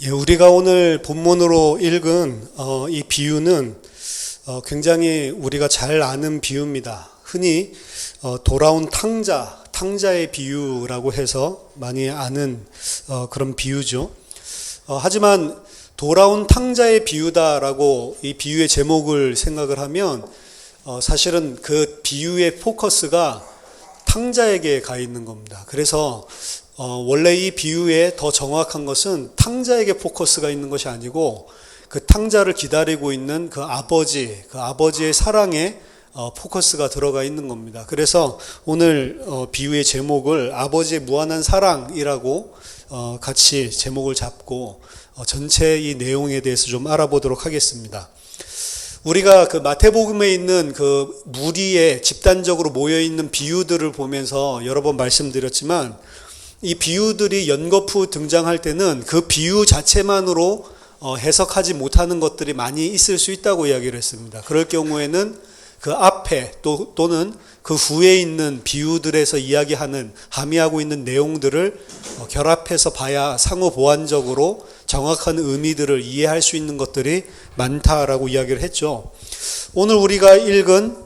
우리가 오늘 본문으로 읽은 이 비유는 굉장히 우리가 잘 아는 비유입니다. 흔히 돌아온 탕자의 비유라고 해서 많이 아는 그런 비유죠. 하지만 돌아온 탕자의 비유다라고 이 비유의 제목을 생각을 하면 사실은 그 비유의 포커스가 탕자에게 가 있는 겁니다. 그래서 원래 이 비유에 더 정확한 것은 탕자에게 포커스가 있는 것이 아니고 그 탕자를 기다리고 있는 그 아버지의 사랑에 포커스가 들어가 있는 겁니다. 그래서 오늘 비유의 제목을 아버지의 무한한 사랑이라고 같이 제목을 잡고 전체 이 내용에 대해서 좀 알아보도록 하겠습니다. 우리가 그 마태복음에 있는 그 무리에 집단적으로 모여 있는 비유들을 보면서 여러 번 말씀드렸지만 이 비유들이 연거푸 등장할 때는 그 비유 자체만으로 해석하지 못하는 것들이 많이 있을 수 있다고 이야기를 했습니다. 그럴 경우에는 그 앞에 또는 그 후에 있는 비유들에서 이야기하는 함의하고 있는 내용들을 결합해서 봐야 상호 보완적으로 정확한 의미들을 이해할 수 있는 것들이 많다라고 이야기를 했죠. 오늘 우리가 읽은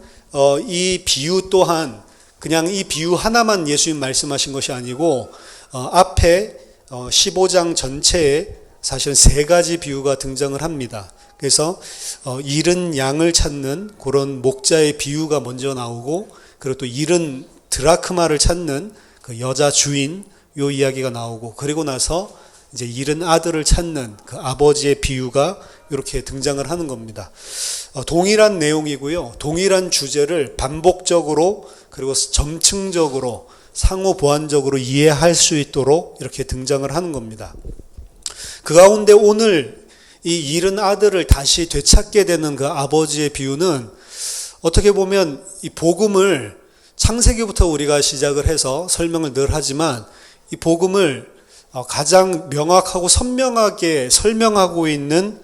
이 비유 또한 그냥 이 비유 하나만 예수님 말씀하신 것이 아니고 앞에 15장 전체에 사실은 세 가지 비유가 등장을 합니다. 그래서 잃은 양을 찾는 그런 목자의 비유가 먼저 나오고 그리고 또 잃은 드라크마를 찾는 그 여자 주인 요 이야기가 나오고 그리고 나서 이제 잃은 아들을 찾는 그 아버지의 비유가 이렇게 등장을 하는 겁니다. 동일한 내용이고요. 동일한 주제를 반복적으로 그리고 점층적으로 상호 보완적으로 이해할 수 있도록 이렇게 등장을 하는 겁니다. 그 가운데 오늘 이 잃은 아들을 다시 되찾게 되는 그 아버지의 비유는 어떻게 보면 이 복음을 창세기부터 우리가 시작을 해서 설명을 늘 하지만 이 복음을 가장 명확하고 선명하게 설명하고 있는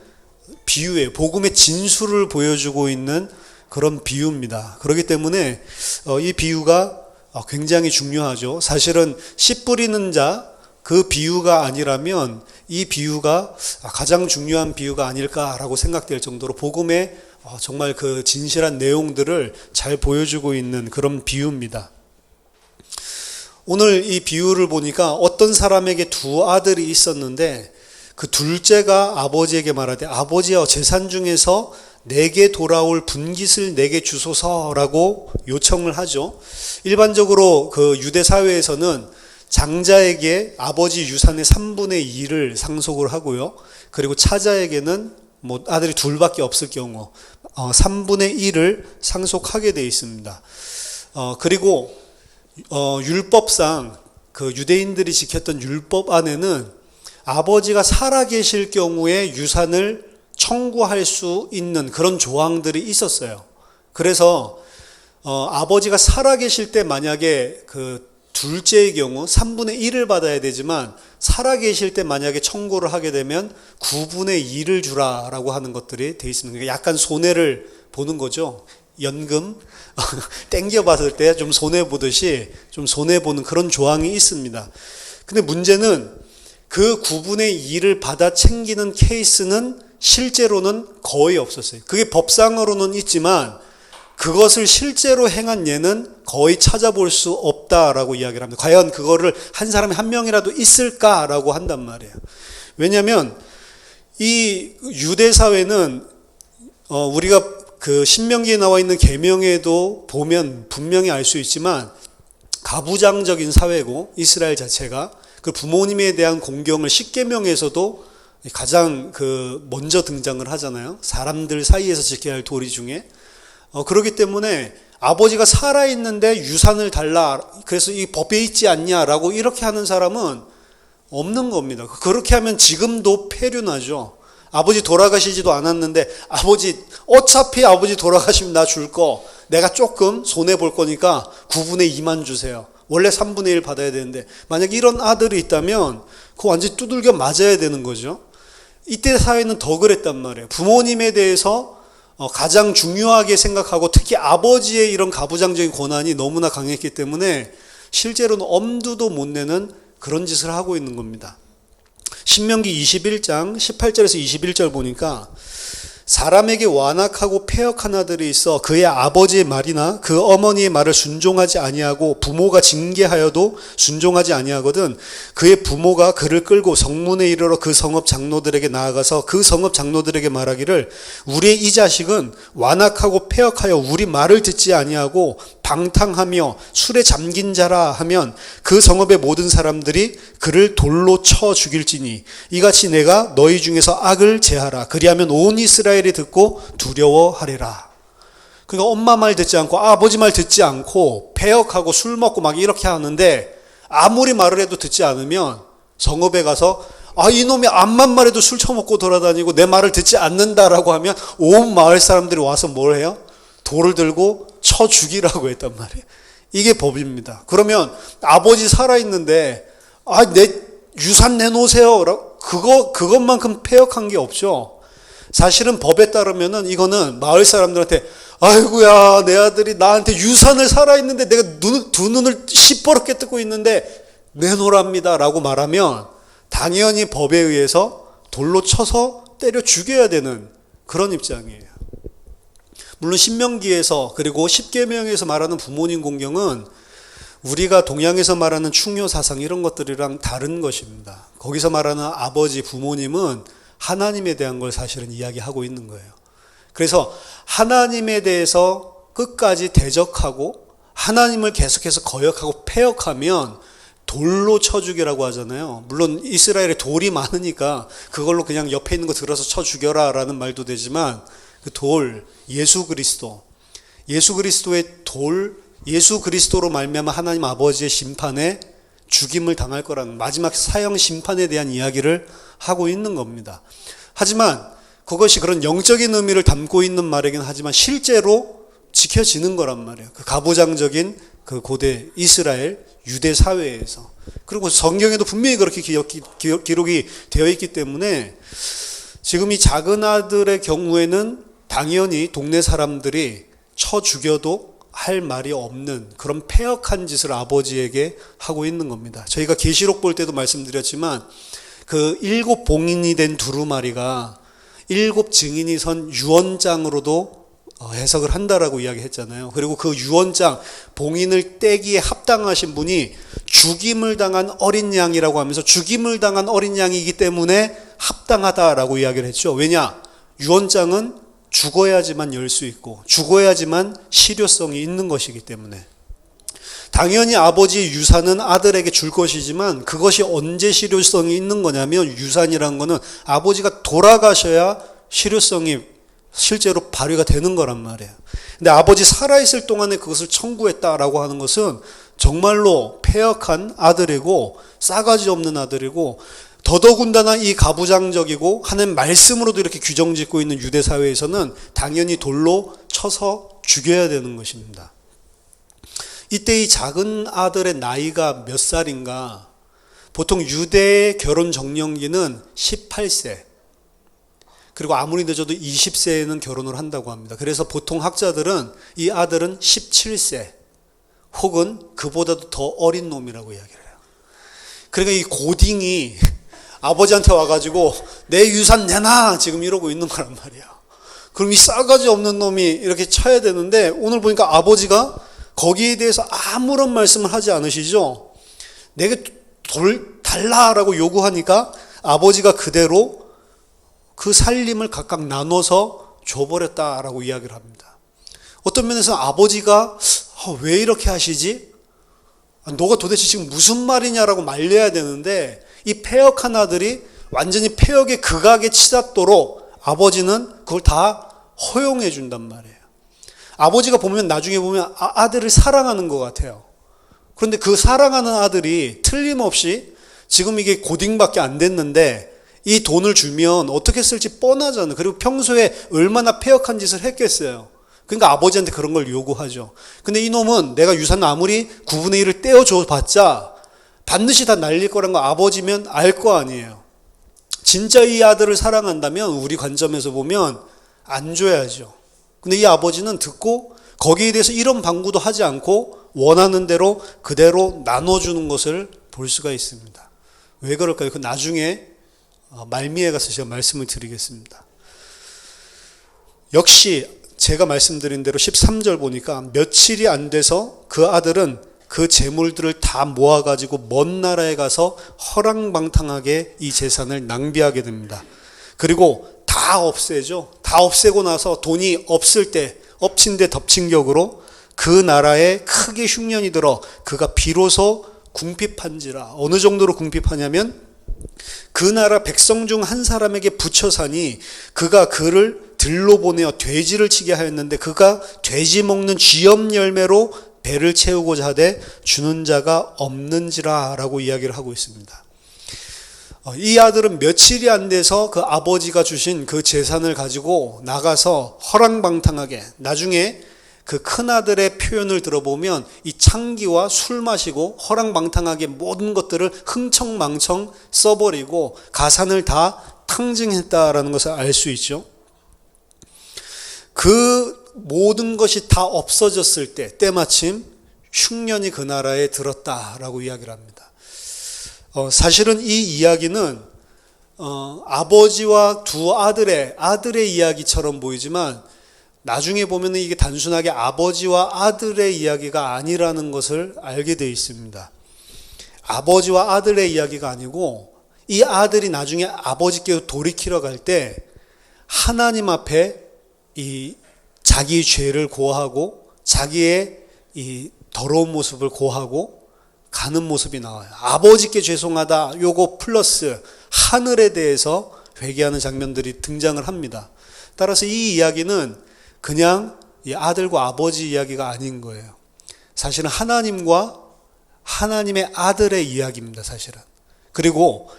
비유예요. 복음의 진수를 보여주고 있는 그런 비유입니다. 그렇기 때문에 이 비유가 굉장히 중요하죠. 사실은 씨 뿌리는 자 그 비유가 아니라면 이 비유가 가장 중요한 비유가 아닐까라고 생각될 정도로 복음의 정말 그 진실한 내용들을 잘 보여주고 있는 그런 비유입니다. 오늘 이 비유를 보니까 어떤 사람에게 두 아들이 있었는데 그 둘째가 아버지에게 말하되 아버지여 재산 중에서 내게 돌아올 분깃을 내게 주소서라고 요청을 하죠. 일반적으로 그 유대 사회에서는 장자에게 아버지 유산의 3분의 2를 상속을 하고요. 그리고 차자에게는 뭐 아들이 둘밖에 없을 경우 3분의 1을 상속하게 되어 있습니다. 그리고 율법상 그 유대인들이 지켰던 율법 안에는 아버지가 살아계실 경우에 유산을 청구할 수 있는 그런 조항들이 있었어요. 그래서 아버지가 살아계실 때 만약에 그 둘째의 경우 3분의 1을 받아야 되지만 살아계실 때 만약에 청구를 하게 되면 9분의 2를 주라라고 하는 것들이 돼 있습니다. 그러니까 약간 손해를 보는 거죠. 연금 땡겨봤을 때 좀 손해보듯이 좀 손해보는 그런 조항이 있습니다. 근데 문제는 그 9분의 2를 받아 챙기는 케이스는 실제로는 거의 없었어요. 그게 법상으로는 있지만 그것을 실제로 행한 예는 거의 찾아볼 수 없다라고 이야기를 합니다. 과연 그거를 한 사람이 한 명이라도 있을까라고 한단 말이에요. 왜냐하면 이 유대 사회는 우리가 그 신명기에 나와 있는 계명에도 보면 분명히 알 수 있지만 가부장적인 사회고 이스라엘 자체가 그 부모님에 대한 공경을 십계명에서도 가장 그 먼저 등장을 하잖아요. 사람들 사이에서 지켜야 할 도리 중에. 그렇기 때문에 아버지가 살아있는데 유산을 달라. 그래서 이 법에 있지 않냐라고 이렇게 하는 사람은 없는 겁니다. 그렇게 하면 지금도 폐륜하죠. 아버지 돌아가시지도 않았는데 어차피 아버지 돌아가시면 나 줄 거 내가 조금 손해볼 거니까 9분의 2만 주세요. 원래 3분의 1 받아야 되는데 만약 이런 아들이 있다면 그거 완전히 두들겨 맞아야 되는 거죠. 이때 사회는 더 그랬단 말이에요. 부모님에 대해서 가장 중요하게 생각하고 특히 아버지의 이런 가부장적인 권한이 너무나 강했기 때문에 실제로는 엄두도 못 내는 그런 짓을 하고 있는 겁니다. 신명기 21장 18절에서 21절 보니까 사람에게 완악하고 패역한 아들이 있어 그의 아버지의 말이나 그 어머니의 말을 순종하지 아니하고 부모가 징계하여도 순종하지 아니하거든 그의 부모가 그를 끌고 성문에 이르러 그 성읍 장로들에게 나아가서 그 성읍 장로들에게 말하기를 우리의 이 자식은 완악하고 패역하여 우리 말을 듣지 아니하고 방탕하며 술에 잠긴 자라 하면 그 성읍의 모든 사람들이 그를 돌로 쳐 죽일지니 이같이 내가 너희 중에서 악을 제하라 그리하면 온 이스라엘이 듣고 두려워하리라. 그러니까 엄마 말 듣지 않고 아버지 말 듣지 않고 패역하고 술 먹고 막 이렇게 하는데 아무리 말을 해도 듣지 않으면 성읍에 가서 이놈이 암만 말해도 술 처먹고 돌아다니고 내 말을 듣지 않는다라고 하면 온 마을 사람들이 와서 뭘 해요? 돌을 들고 쳐 죽이라고 했단 말이에요. 이게 법입니다. 그러면 아버지 살아있는데 내 유산 내놓으세요. 그것만큼 패역한 게 없죠. 사실은 법에 따르면은 이거는 마을 사람들한테 아이고야 내 아들이 나한테 유산을 살아있는데 내가 두 눈을 시퍼렇게 뜨고 있는데 내놓으랍니다 라고 말하면 당연히 법에 의해서 돌로 쳐서 때려 죽여야 되는 그런 입장이에요. 물론 신명기에서 그리고 십계명에서 말하는 부모님 공경은 우리가 동양에서 말하는 충효 사상 이런 것들이랑 다른 것입니다. 거기서 말하는 아버지 부모님은 하나님에 대한 걸 사실은 이야기하고 있는 거예요. 그래서 하나님에 대해서 끝까지 대적하고 하나님을 계속해서 거역하고 패역하면 돌로 쳐 죽이라고 하잖아요. 물론 이스라엘에 돌이 많으니까 그걸로 그냥 옆에 있는 거 들어서 쳐 죽여라 라는 말도 되지만 그 돌, 예수 그리스도의 돌, 예수 그리스도로 말미암아 하나님 아버지의 심판에 죽임을 당할 거라는 마지막 사형 심판에 대한 이야기를 하고 있는 겁니다. 하지만 그것이 그런 영적인 의미를 담고 있는 말이긴 하지만 실제로 지켜지는 거란 말이에요. 그 가부장적인 그 고대 이스라엘 유대 사회에서. 그리고 성경에도 분명히 그렇게 기록이 되어 있기 때문에 지금 이 작은 아들의 경우에는 당연히 동네 사람들이 쳐 죽여도 할 말이 없는 그런 패역한 짓을 아버지에게 하고 있는 겁니다. 저희가 계시록 볼 때도 말씀드렸지만 그 7 봉인이 된 두루마리가 7 증인이 선 유언장으로도 해석을 한다라고 이야기했잖아요. 그리고 그 유언장 봉인을 떼기에 합당하신 분이 죽임을 당한 어린 양이라고 하면서 죽임을 당한 어린 양이기 때문에 합당하다라고 이야기를 했죠. 왜냐? 유언장은 죽어야지만 열 수 있고 죽어야지만 실효성이 있는 것이기 때문에 당연히 아버지의 유산은 아들에게 줄 것이지만 그것이 언제 실효성이 있는 거냐면 유산이란 거는 아버지가 돌아가셔야 실효성이 실제로 발휘가 되는 거란 말이에요. 근데 아버지 살아있을 동안에 그것을 청구했다라고 하는 것은 정말로 패역한 아들이고 싸가지 없는 아들이고 더더군다나 이 가부장적이고 하나님 말씀으로도 이렇게 규정짓고 있는 유대 사회에서는 당연히 돌로 쳐서 죽여야 되는 것입니다. 이때 이 작은 아들의 나이가 몇 살인가? 보통 유대의 결혼 정년기는 18세 그리고 아무리 늦어도 20세에는 결혼을 한다고 합니다. 그래서 보통 학자들은 이 아들은 17세 혹은 그보다도 더 어린 놈이라고 이야기를 해요. 그러니까 이 고딩이 아버지한테 와가지고 내 유산 내놔 지금 이러고 있는 거란 말이야. 그럼 이 싸가지 없는 놈이 이렇게 쳐야 되는데 오늘 보니까 아버지가 거기에 대해서 아무런 말씀을 하지 않으시죠. 내게 돌 달라라고 요구하니까 아버지가 그대로 그 살림을 각각 나눠서 줘버렸다라고 이야기를 합니다. 어떤 면에서는 아버지가 왜 이렇게 하시지? 너가 도대체 지금 무슨 말이냐라고 말려야 되는데 이 패역한 아들이 완전히 패역의 극악에 치닫도록 아버지는 그걸 다 허용해 준단 말이에요. 아버지가 보면 나중에 보면 아들을 사랑하는 것 같아요. 그런데 그 사랑하는 아들이 틀림없이 지금 이게 고딩밖에 안 됐는데 이 돈을 주면 어떻게 쓸지 뻔하잖아요. 그리고 평소에 얼마나 패역한 짓을 했겠어요. 그러니까 아버지한테 그런 걸 요구하죠. 근데 이놈은 내가 유산 아무리 9분의 1을 떼어줘 봤자 반드시 다 날릴 거란 거 아버지면 알 거 아니에요. 진짜 이 아들을 사랑한다면 우리 관점에서 보면 안 줘야죠. 근데 이 아버지는 듣고 거기에 대해서 이런 방구도 하지 않고 원하는 대로 그대로 나눠주는 것을 볼 수가 있습니다. 왜 그럴까요? 그 나중에 말미에 가서 제가 말씀을 드리겠습니다. 역시 제가 말씀드린 대로 13절 보니까 며칠이 안 돼서 그 아들은 그 재물들을 다 모아가지고 먼 나라에 가서 허랑방탕하게 이 재산을 낭비하게 됩니다. 그리고 다 없애죠. 다 없애고 나서 돈이 없을 때 엎친 데 덮친 격으로 그 나라에 크게 흉년이 들어 그가 비로소 궁핍한지라. 어느 정도로 궁핍하냐면 그 나라 백성 중 한 사람에게 부처 사니 그가 그를 들로 보내어 돼지를 치게 하였는데 그가 돼지 먹는 쥐염 열매로 배를 채우고자 하되 주는 자가 없는지라 라고 이야기를 하고 있습니다. 이 아들은 며칠이 안 돼서 그 아버지가 주신 그 재산을 가지고 나가서 허랑방탕하게, 나중에 그 큰아들의 표현을 들어보면 이 창기와 술 마시고 허랑방탕하게 모든 것들을 흥청망청 써버리고 가산을 다 탕증했다라는 것을 알 수 있죠. 그 모든 것이 다 없어졌을 때 때마침 흉년이 그 나라에 들었다라고 이야기를 합니다. 사실은 이 이야기는 아버지와 두 아들의 이야기처럼 보이지만 나중에 보면 이게 단순하게 아버지와 아들의 이야기가 아니라는 것을 알게 되어 있습니다. 아버지와 아들의 이야기가 아니고 이 아들이 나중에 아버지께로 돌이키러 갈 때 하나님 앞에 이 자기 죄를 고하고 자기의 이 더러운 모습을 고하고 가는 모습이 나와요. 아버지께 죄송하다 요거 플러스 하늘에 대해서 회개하는 장면들이 등장을 합니다. 따라서 이 이야기는 그냥 이 아들과 아버지 이야기가 아닌 거예요. 사실은 하나님과 하나님의 아들의 이야기입니다. 사실은. 그리고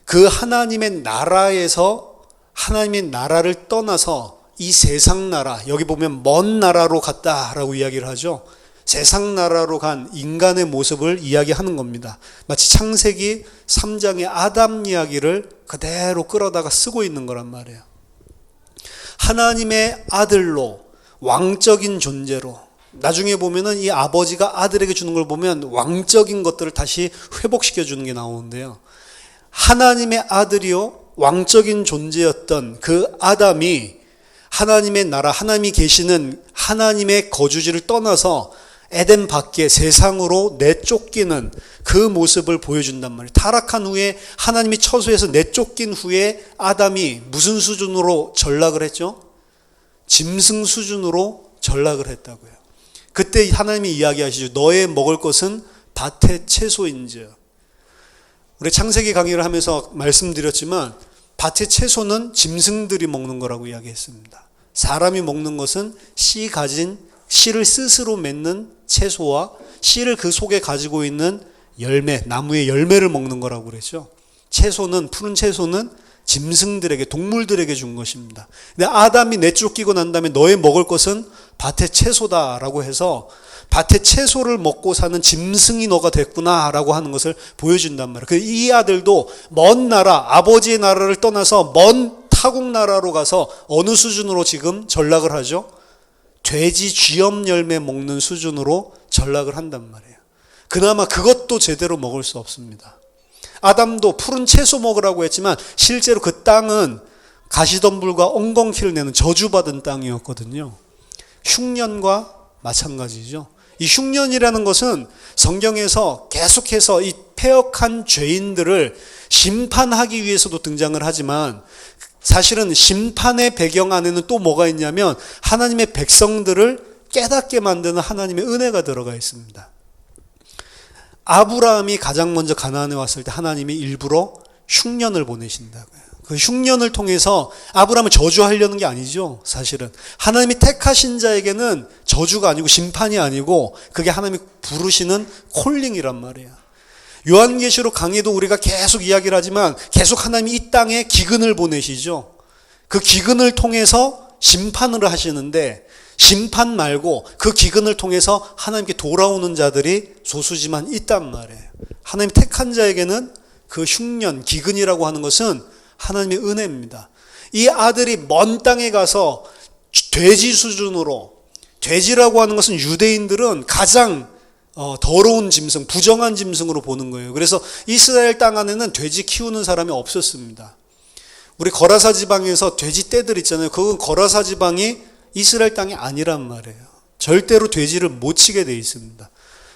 그 하나님의 나라에서 하나님의 나라를 떠나서 이 세상 나라, 여기 보면 먼 나라로 갔다라고 이야기를 하죠. 세상 나라로 간 인간의 모습을 이야기하는 겁니다. 마치 창세기 3장의 아담 이야기를 그대로 끌어다가 쓰고 있는 거란 말이에요. 하나님의 아들로 왕적인 존재로 나중에 보면은 이 아버지가 아들에게 주는 걸 보면 왕적인 것들을 다시 회복시켜 주는 게 나오는데요. 하나님의 아들이요 왕적인 존재였던 그 아담이 하나님의 나라, 하나님이 계시는 하나님의 거주지를 떠나서 에덴 밖에 세상으로 내쫓기는 그 모습을 보여준단 말이에요. 타락한 후에 하나님이 처소에서 내쫓긴 후에 아담이 무슨 수준으로 전락을 했죠? 짐승 수준으로 전락을 했다고요. 그때 하나님이 이야기하시죠. 너의 먹을 것은 밭의 채소인지요. 우리 창세기 강의를 하면서 말씀드렸지만 밭의 채소는 짐승들이 먹는 거라고 이야기했습니다. 사람이 먹는 것은 씨 가진 씨를 스스로 맺는 채소와 씨를 그 속에 가지고 있는 열매, 나무의 열매를 먹는 거라고 그랬죠. 채소는, 푸른 채소는 짐승들에게, 동물들에게 준 것입니다. 근데 아담이 내쫓기고 난 다음에 너의 먹을 것은 밭의 채소다라고 해서 밭의 채소를 먹고 사는 짐승이 너가 됐구나라고 하는 것을 보여준단 말이에요. 이 아들도 먼 나라, 아버지의 나라를 떠나서 먼 타국 나라로 가서 어느 수준으로 지금 전락을 하죠? 돼지 쥐염 열매 먹는 수준으로 전락을 한단 말이에요. 그나마 그것도 제대로 먹을 수 없습니다. 아담도 푸른 채소 먹으라고 했지만 실제로 그 땅은 가시덤불과 엉겅퀴를 내는 저주받은 땅이었거든요. 흉년과 마찬가지죠. 이 흉년이라는 것은 성경에서 계속해서 이 패역한 죄인들을 심판하기 위해서도 등장을 하지만 사실은 심판의 배경 안에는 또 뭐가 있냐면 하나님의 백성들을 깨닫게 만드는 하나님의 은혜가 들어가 있습니다. 아브라함이 가장 먼저 가나안에 왔을 때 하나님이 일부러 흉년을 보내신다고요. 그 흉년을 통해서 아브라함을 저주하려는 게 아니죠. 사실은 하나님이 택하신 자에게는 저주가 아니고 심판이 아니고 그게 하나님이 부르시는 콜링이란 말이에요. 요한계시록 강의도 우리가 계속 이야기를 하지만 계속 하나님이 이 땅에 기근을 보내시죠. 그 기근을 통해서 심판을 하시는데 심판 말고 그 기근을 통해서 하나님께 돌아오는 자들이 소수지만 있단 말이에요. 하나님 택한 자에게는 그 흉년, 기근이라고 하는 것은 하나님의 은혜입니다. 이 아들이 먼 땅에 가서 돼지 수준으로, 돼지라고 하는 것은 유대인들은 가장 더러운 짐승, 부정한 짐승으로 보는 거예요. 그래서 이스라엘 땅 안에는 돼지 키우는 사람이 없었습니다. 우리 거라사 지방에서 돼지 떼들 있잖아요. 그건 거라사 지방이 이스라엘 땅이 아니란 말이에요. 절대로 돼지를 못 치게 돼 있습니다.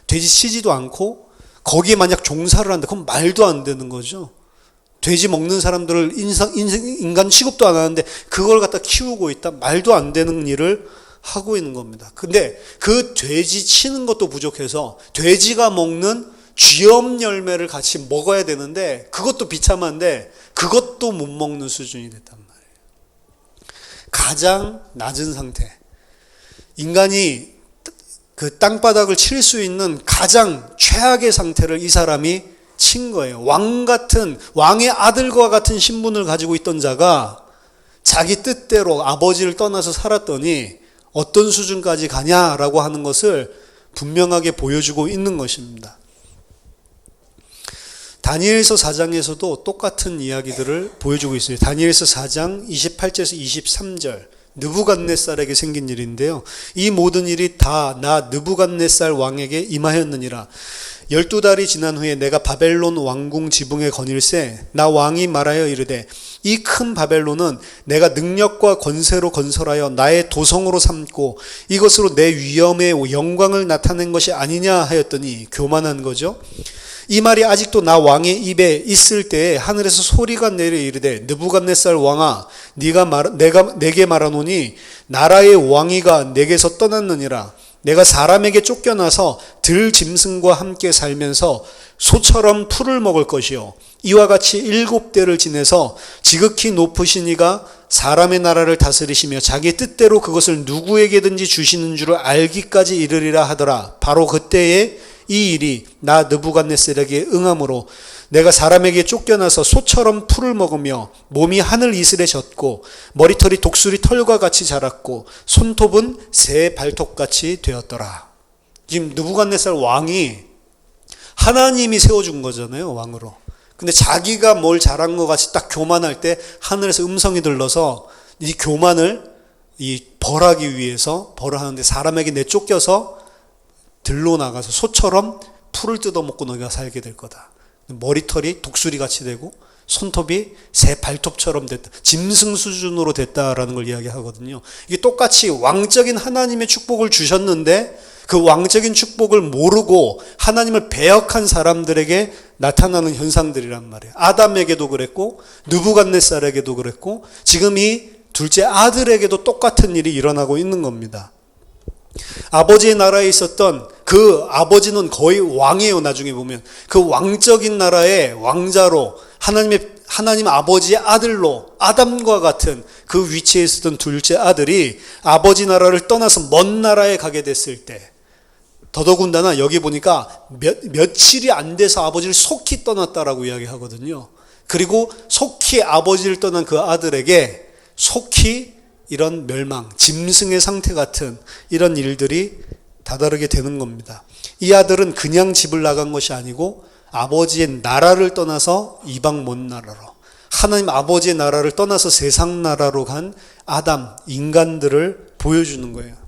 돼지 치지도 않고 거기에 만약 종사를 한다. 그럼 말도 안 되는 거죠. 돼지 먹는 사람들을 인간 취급도 안 하는데 그걸 갖다 키우고 있다. 말도 안 되는 일을 하고 있는 겁니다. 근데 그 돼지 치는 것도 부족해서 돼지가 먹는 쥐염 열매를 같이 먹어야 되는데 그것도 비참한데 그것도 못 먹는 수준이 됐단 말이에요. 가장 낮은 상태. 인간이 그 땅바닥을 칠 수 있는 가장 최악의 상태를 이 사람이 친 거예요. 왕 같은, 왕의 아들과 같은 신분을 가지고 있던 자가 자기 뜻대로 아버지를 떠나서 살았더니 어떤 수준까지 가냐라고 하는 것을 분명하게 보여주고 있는 것입니다. 다니엘서 4장에서도 똑같은 이야기들을 보여주고 있어요. 다니엘서 4장 28절에서 23절. 느부갓네살에게 생긴 일인데요. 이 모든 일이 다 나 느부갓네살 왕에게 임하였느니라. 12달이 지난 후에 내가 바벨론 왕궁 지붕에 거닐세 나 왕이 말하여 이르되 이 큰 바벨론은 내가 능력과 권세로 건설하여 나의 도성으로 삼고 이것으로 내 위엄의 영광을 나타낸 것이 아니냐 하였더니 교만한 거죠. 이 말이 아직도 나 왕의 입에 있을 때에 하늘에서 소리가 내려 이르되 느부갓네살 왕아 내가 내게 말하노니 나라의 왕위가 내게서 떠났느니라. 내가 사람에게 쫓겨나서 들 짐승과 함께 살면서 소처럼 풀을 먹을 것이요 이와 같이 7대를 지내서 지극히 높으신 이가 사람의 나라를 다스리시며 자기 뜻대로 그것을 누구에게든지 주시는 줄을 알기까지 이르리라 하더라. 바로 그때에 이 일이 나 느부갓네살에게 응함으로 내가 사람에게 쫓겨나서 소처럼 풀을 먹으며 몸이 하늘 이슬에 젖고 머리털이 독수리 털과 같이 자랐고 손톱은 새 발톱같이 되었더라. 지금 느부갓네살 왕이 하나님이 세워준 거잖아요, 왕으로. 근데 자기가 뭘 잘한 것 같이 딱 교만할 때 하늘에서 음성이 들러서 이 교만을 벌하기 위해서 벌을 하는데 사람에게 내쫓겨서 들로 나가서 소처럼 풀을 뜯어먹고 너희가 살게 될 거다. 머리털이 독수리같이 되고 손톱이 새 발톱처럼 됐다. 짐승 수준으로 됐다라는 걸 이야기하거든요. 이게 똑같이 왕적인 하나님의 축복을 주셨는데 그 왕적인 축복을 모르고 하나님을 배역한 사람들에게 나타나는 현상들이란 말이에요. 아담에게도 그랬고 느부갓네살에게도 그랬고 지금 이 둘째 아들에게도 똑같은 일이 일어나고 있는 겁니다. 아버지의 나라에 있었던 그 아버지는 거의 왕이에요. 나중에 보면 그 왕적인 나라의 왕자로 하나님 아버지의 아들로 아담과 같은 그 위치에 있었던 둘째 아들이 아버지 나라를 떠나서 먼 나라에 가게 됐을 때 더더군다나 여기 보니까 며칠이 안 돼서 아버지를 속히 떠났다라고 이야기하거든요. 그리고 속히 아버지를 떠난 그 아들에게 속히 이런 멸망, 짐승의 상태 같은 이런 일들이 다다르게 되는 겁니다. 이 아들은 그냥 집을 나간 것이 아니고 아버지의 나라를 떠나서 이방 먼 나라로, 하나님 아버지의 나라를 떠나서 세상 나라로 간 아담, 인간들을 보여주는 거예요.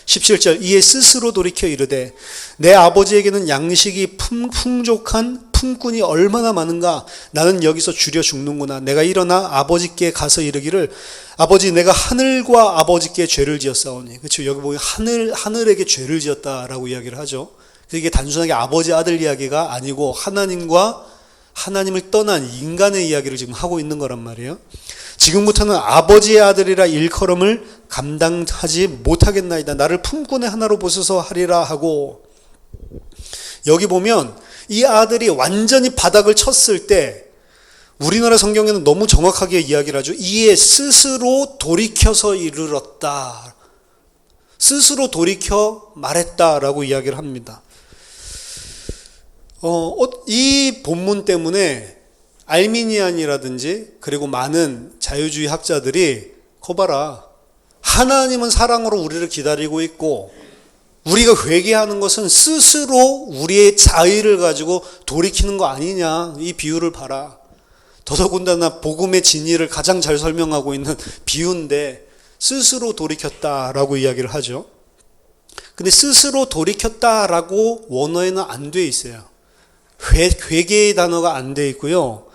17절 이에 스스로 돌이켜 이르되 내 아버지에게는 양식이 풍족한 품꾼이 얼마나 많은가. 나는 여기서 줄여 죽는구나. 내가 일어나 아버지께 가서 이르기를 아버지 내가 하늘과 아버지께 죄를 지었사오니. 그렇죠. 여기 보면 하늘에게 죄를 지었다라고 이야기를 하죠. 이게 단순하게 아버지 아들 이야기가 아니고 하나님을 떠난 인간의 이야기를 지금 하고 있는 거란 말이에요. 지금부터는 아버지의 아들이라 일컬음을 감당하지 못하겠나이다. 나를 품꾼의 하나로 보소서 하리라 하고, 여기 보면 이 아들이 완전히 바닥을 쳤을 때 우리나라 성경에는 너무 정확하게 이야기를 하죠. 이에 스스로 돌이켜서 이르렀다. 스스로 돌이켜 말했다라고 이야기를 합니다. 이 본문 때문에 알미니안이라든지 그리고 많은 자유주의 학자들이 거봐라, 하나님은 사랑으로 우리를 기다리고 있고 우리가 회개하는 것은 스스로 우리의 자의를 가지고 돌이키는 거 아니냐, 이 비유를 봐라. 더더군다나 복음의 진리를 가장 잘 설명하고 있는 비유인데 스스로 돌이켰다라고 이야기를 하죠. 근데 스스로 돌이켰다라고 원어에는 안 돼 있어요. 회개의 단어가 안 돼 있고요.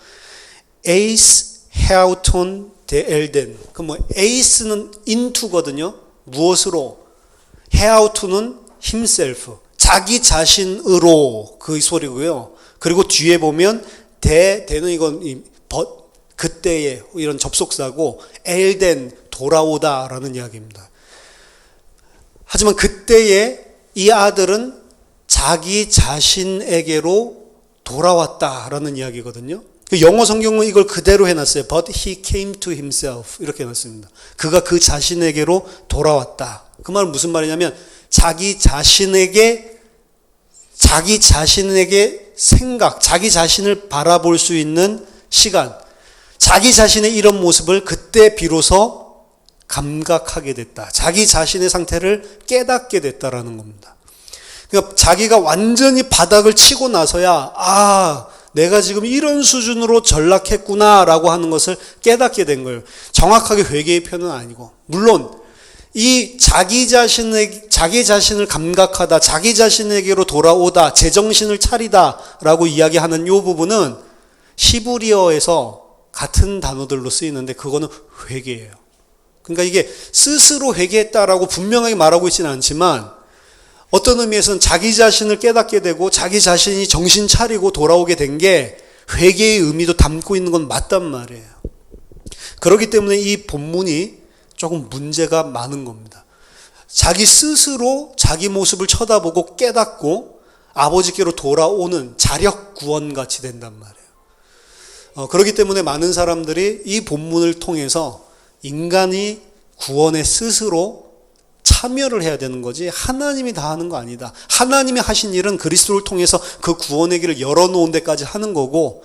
에이스 헤아우톤 데 엘덴. 그 뭐 에이스는 into거든요. 무엇으로? 헤아우톤은 himself. 자기 자신으로 그 소리고요. 그리고 뒤에 보면 대는 이건 그때의 이런 접속사고 엘덴 돌아오다라는 이야기입니다. 하지만 그때의 이 아들은 자기 자신에게로 돌아왔다라는 이야기거든요. 영어 성경은 이걸 그대로 해놨어요. But he came to himself 이렇게 해놨습니다. 그가 그 자신에게로 돌아왔다. 그 말은 무슨 말이냐면 자기 자신에게 생각, 자기 자신을 바라볼 수 있는 시간, 자기 자신의 이런 모습을 그때 비로소 감각하게 됐다. 자기 자신의 상태를 깨닫게 됐다라는 겁니다. 그러니까 자기가 완전히 바닥을 치고 나서야 내가 지금 이런 수준으로 전락했구나라고 하는 것을 깨닫게 된 거예요. 정확하게 회개의 표현은 아니고, 물론 이 자기 자신을 감각하다, 자기 자신에게로 돌아오다, 제정신을 차리다라고 이야기하는 이 부분은 히브리어에서 같은 단어들로 쓰이는데 그거는 회개예요. 그러니까 이게 스스로 회개했다라고 분명하게 말하고 있지는 않지만 어떤 의미에서는 자기 자신을 깨닫게 되고 자기 자신이 정신 차리고 돌아오게 된 게 회개의 의미도 담고 있는 건 맞단 말이에요. 그렇기 때문에 이 본문이 조금 문제가 많은 겁니다. 자기 스스로 자기 모습을 쳐다보고 깨닫고 아버지께로 돌아오는 자력 구원같이 된단 말이에요. 그렇기 때문에 많은 사람들이 이 본문을 통해서 인간이 구원에 스스로 참여를 해야 되는 거지 하나님이 다 하는 거 아니다. 하나님이 하신 일은 그리스도를 통해서 그 구원의 길을 열어놓은 데까지 하는 거고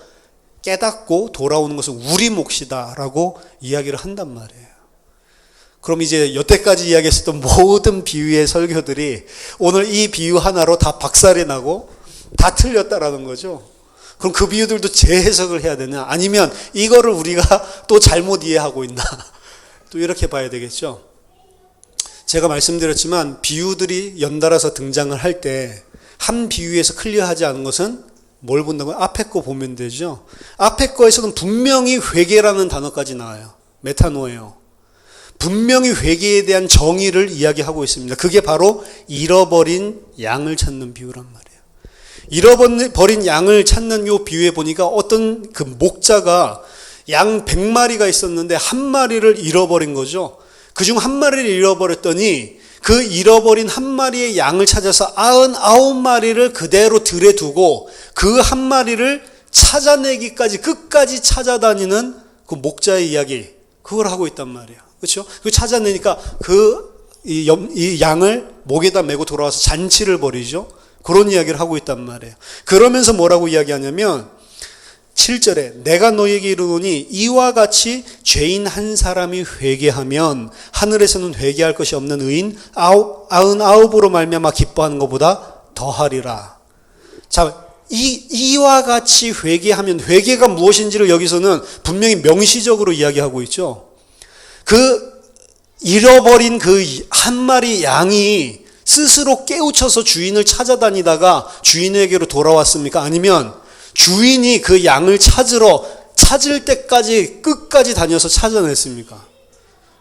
깨닫고 돌아오는 것은 우리 몫이다라고 이야기를 한단 말이에요. 그럼 이제 여태까지 이야기했었던 모든 비유의 설교들이 오늘 이 비유 하나로 다 박살이 나고 다 틀렸다라는 거죠. 그럼 그 비유들도 재해석을 해야 되냐? 아니면 이거를 우리가 또 잘못 이해하고 있나? 또 이렇게 봐야 되겠죠. 제가 말씀드렸지만 비유들이 연달아서 등장을 할 때 한 비유에서 클리어하지 않은 것은 뭘 본다고요? 앞에 거 보면 되죠. 앞에 거에서는 분명히 회개라는 단어까지 나와요. 메타노예요. 분명히 회개에 대한 정의를 이야기하고 있습니다. 그게 바로 잃어버린 양을 찾는 비유란 말이에요. 잃어버린 양을 찾는 요 비유에 보니까 어떤 그 목자가 양 100마리가 있었는데 한 마리를 잃어버린 거죠. 그중 한 마리를 잃어버렸더니 그 잃어버린 한 마리의 양을 찾아서 99마리를 그대로 들에 두고 그 한 마리를 찾아내기까지 끝까지 찾아다니는 그 목자의 이야기, 그걸 하고 있단 말이에요. 그렇죠? 그 찾아내니까 이 양을 목에다 메고 돌아와서 잔치를 벌이죠. 그런 이야기를 하고 있단 말이에요. 그러면서 뭐라고 이야기하냐면 7절에 내가 너에게 이르노니 이와 같이 죄인 한 사람이 회개하면 하늘에서는 회개할 것이 없는 의인 99으로 말미암아 기뻐하는 것보다 더하리라. 자, 이와 같이 회개하면, 회개가 무엇인지를 여기서는 분명히 명시적으로 이야기하고 있죠. 그 잃어버린 그 한 마리 양이 스스로 깨우쳐서 주인을 찾아다니다가 주인에게로 돌아왔습니까? 아니면 주인이 그 양을 찾을 때까지 끝까지 다녀서 찾아냈습니까?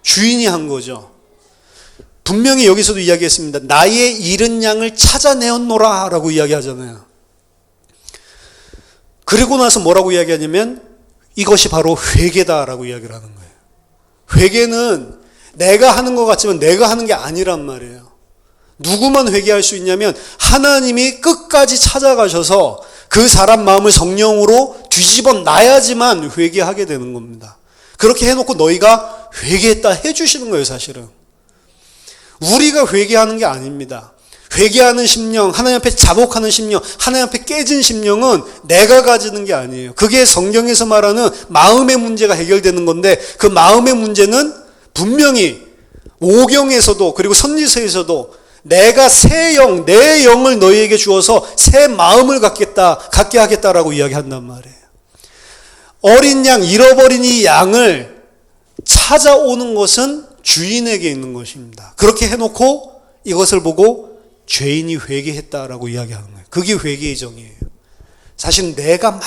주인이 한 거죠. 분명히 여기서도 이야기했습니다. 나의 잃은 양을 찾아내었노라 라고 이야기하잖아요. 그리고 나서 뭐라고 이야기하냐면 이것이 바로 회개다라고 이야기를 하는 거예요. 회개는 내가 하는 것 같지만 내가 하는 게 아니란 말이에요. 누구만 회개할 수 있냐면 하나님이 끝까지 찾아가셔서 그 사람 마음을 성령으로 뒤집어 놔야지만 회개하게 되는 겁니다. 그렇게 해놓고 너희가 회개했다 해주시는 거예요, 사실은. 우리가 회개하는 게 아닙니다. 회개하는 심령, 하나님 앞에 자복하는 심령, 하나님 앞에 깨진 심령은 내가 가지는 게 아니에요. 그게 성경에서 말하는 마음의 문제가 해결되는 건데 그 마음의 문제는 분명히 오경에서도 그리고 선지서에서도 내가 새 영, 내 영을 너희에게 주어서 새 마음을 갖게 하겠다라고 이야기한단 말이에요. 어린 양, 잃어버린 이 양을 찾아오는 것은 주인에게 있는 것입니다. 그렇게 해놓고 이것을 보고 죄인이 회개했다라고 이야기하는 거예요. 그게 회개의 정의예요. 사실 내가 막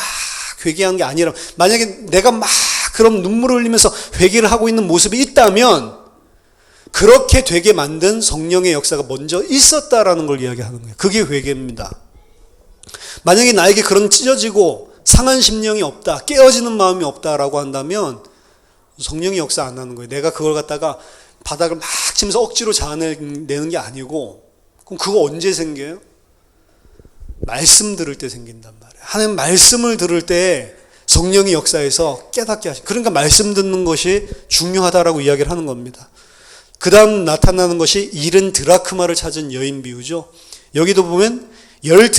회개한 게 아니라, 만약에 내가 막 그럼 눈물을 흘리면서 회개를 하고 있는 모습이 있다면 그렇게 되게 만든 성령의 역사가 먼저 있었다라는 걸 이야기하는 거예요. 그게 회개입니다. 만약에 나에게 그런 찢어지고 상한 심령이 없다, 깨어지는 마음이 없다라고 한다면 성령의 역사 안 하는 거예요. 내가 그걸 갖다가 바닥을 막 치면서 억지로 자아내는 게 아니고, 그럼 그거 언제 생겨요? 말씀 들을 때 생긴단 말이에요. 하나님 말씀을 들을 때 성령의 역사에서 깨닫게 하시. 그러니까 말씀 듣는 것이 중요하다라고 이야기를 하는 겁니다. 그 다음 나타나는 것이 잃은 드라크마를 찾은 여인 비유죠. 여기도 보면 10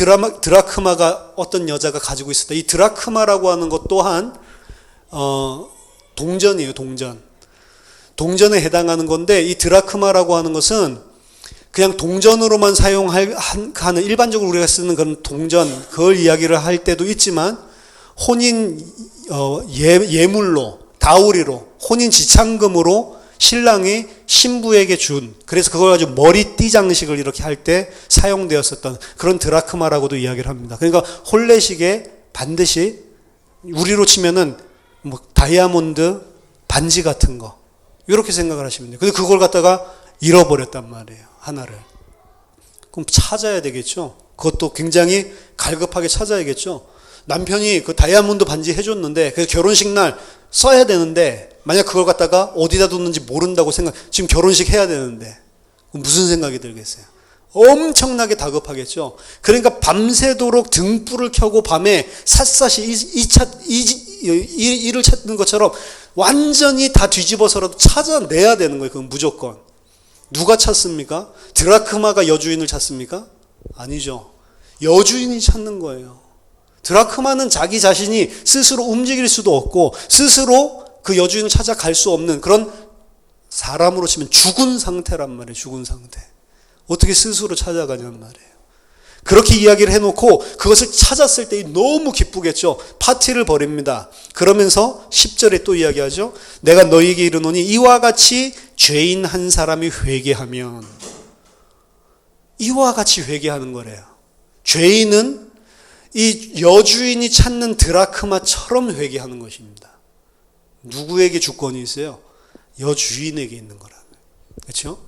드라크마가 어떤 여자가 가지고 있었다. 이 드라크마라고 하는 것 또한 동전이에요. 동전에 해당하는 건데, 이 드라크마라고 하는 것은 그냥 동전으로만 사용하는, 일반적으로 우리가 쓰는 그런 동전, 그걸 이야기를 할 때도 있지만, 혼인 예물로, 다우리로, 혼인 지참금으로 신랑이 신부에게 준, 그래서 그걸 가지고 머리띠 장식을 이렇게 할 때 사용되었었던 그런 드라크마라고도 이야기를 합니다. 그러니까 혼례식에 반드시 우리로 치면은 뭐 다이아몬드 반지 같은 거, 이렇게 생각을 하시면 돼요. 근데 그걸 갖다가 잃어버렸단 말이에요. 하나를. 그럼 찾아야 되겠죠. 그것도 굉장히 갈급하게 찾아야겠죠. 남편이 그 다이아몬드 반지 해줬는데, 그래서 결혼식 날 써야 되는데, 만약 그걸 갖다가 어디다 뒀는지 모른다고 지금 결혼식 해야 되는데, 무슨 생각이 들겠어요? 엄청나게 다급하겠죠. 그러니까 밤새도록 등불을 켜고 밤에 샅샅이 이를 찾는 것처럼 완전히 다 뒤집어서라도 찾아내야 되는 거예요. 그건 무조건. 누가 찾습니까? 드라크마가 여주인을 찾습니까? 아니죠. 여주인이 찾는 거예요. 드라크마는 자기 자신이 스스로 움직일 수도 없고 스스로 그 여주인을 찾아갈 수 없는 그런, 사람으로 치면 죽은 상태란 말이에요. 죽은 상태. 어떻게 스스로 찾아가냐는 말이에요. 그렇게 이야기를 해놓고 그것을 찾았을 때 너무 기쁘겠죠. 파티를 벌입니다. 그러면서 10절에 또 이야기하죠. 내가 너희에게 이르노니 이와 같이 죄인 한 사람이 회개하면, 이와 같이 회개하는 거래요. 죄인은 이 여주인이 찾는 드라크마처럼 회개하는 것입니다. 누구에게 주권이 있어요? 여주인에게 있는 거라고요. 그렇죠?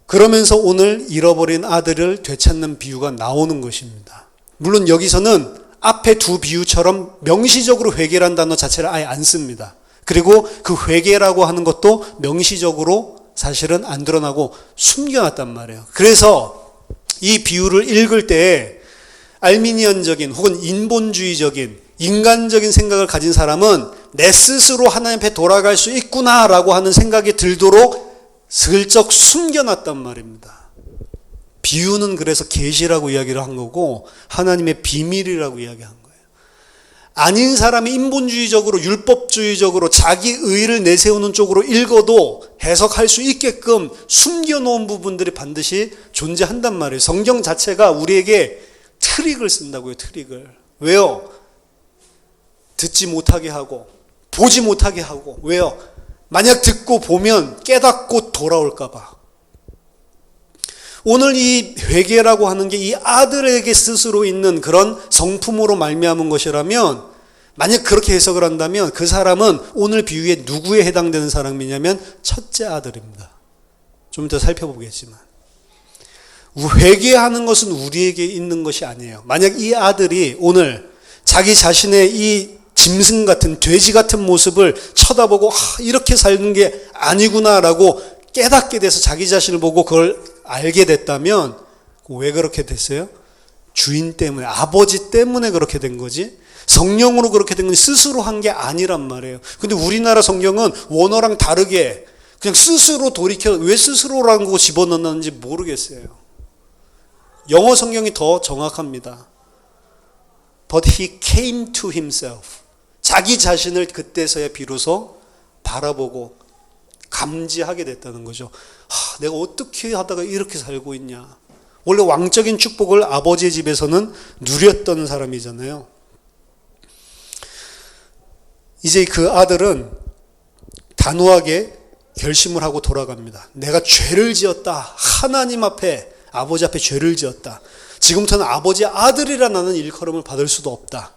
그러면서 오늘 잃어버린 아들을 되찾는 비유가 나오는 것입니다. 물론 여기서는 앞에 두 비유처럼 명시적으로 회개라는 단어 자체를 아예 안 씁니다. 그리고 그 회개라고 하는 것도 명시적으로 사실은 안 드러나고 숨겨놨단 말이에요. 그래서 이 비유를 읽을 때 알미니언적인 혹은 인본주의적인 인간적인 생각을 가진 사람은 내 스스로 하나님 앞에 돌아갈 수 있구나라고 하는 생각이 들도록 슬쩍 숨겨놨단 말입니다. 비유는 그래서 계시라고 이야기를 한 거고 하나님의 비밀이라고 이야기한 거예요. 아닌 사람이 인본주의적으로 율법주의적으로 자기 의를 내세우는 쪽으로 읽어도 해석할 수 있게끔 숨겨놓은 부분들이 반드시 존재한단 말이에요. 성경 자체가 우리에게 트릭을 쓴다고요. 트릭을. 왜요? 듣지 못하게 하고 보지 못하게 하고. 왜요? 만약 듣고 보면 깨닫고 돌아올까 봐. 오늘 이 회개라고 하는 게 이 아들에게 스스로 있는 그런 성품으로 말미암은 것이라면, 만약 그렇게 해석을 한다면 그 사람은 오늘 비유에 누구에 해당되는 사람이냐면 첫째 아들입니다. 좀 이따 살펴보겠지만, 회개하는 것은 우리에게 있는 것이 아니에요. 만약 이 아들이 오늘 자기 자신의 이 짐승 같은, 돼지 같은 모습을 쳐다보고 이렇게 사는 게 아니구나라고 깨닫게 돼서 자기 자신을 보고 그걸 알게 됐다면, 왜 그렇게 됐어요? 주인 때문에, 아버지 때문에 그렇게 된 거지, 성령으로 그렇게 된 건 스스로 한 게 아니란 말이에요. 근데 우리나라 성경은 원어랑 다르게 그냥 스스로 돌이켜, 왜 스스로라는 거 집어넣는지 모르겠어요. 영어 성경이 더 정확합니다. But he came to himself. 자기 자신을 그때서야 비로소 바라보고 감지하게 됐다는 거죠. 내가 어떻게 하다가 이렇게 살고 있냐. 원래 왕적인 축복을 아버지의 집에서는 누렸던 사람이잖아요. 이제 그 아들은 단호하게 결심을 하고 돌아갑니다. 내가 죄를 지었다. 하나님 앞에, 아버지 앞에 죄를 지었다. 지금부터는 아버지의 아들이라 나는 일컬음을 받을 수도 없다.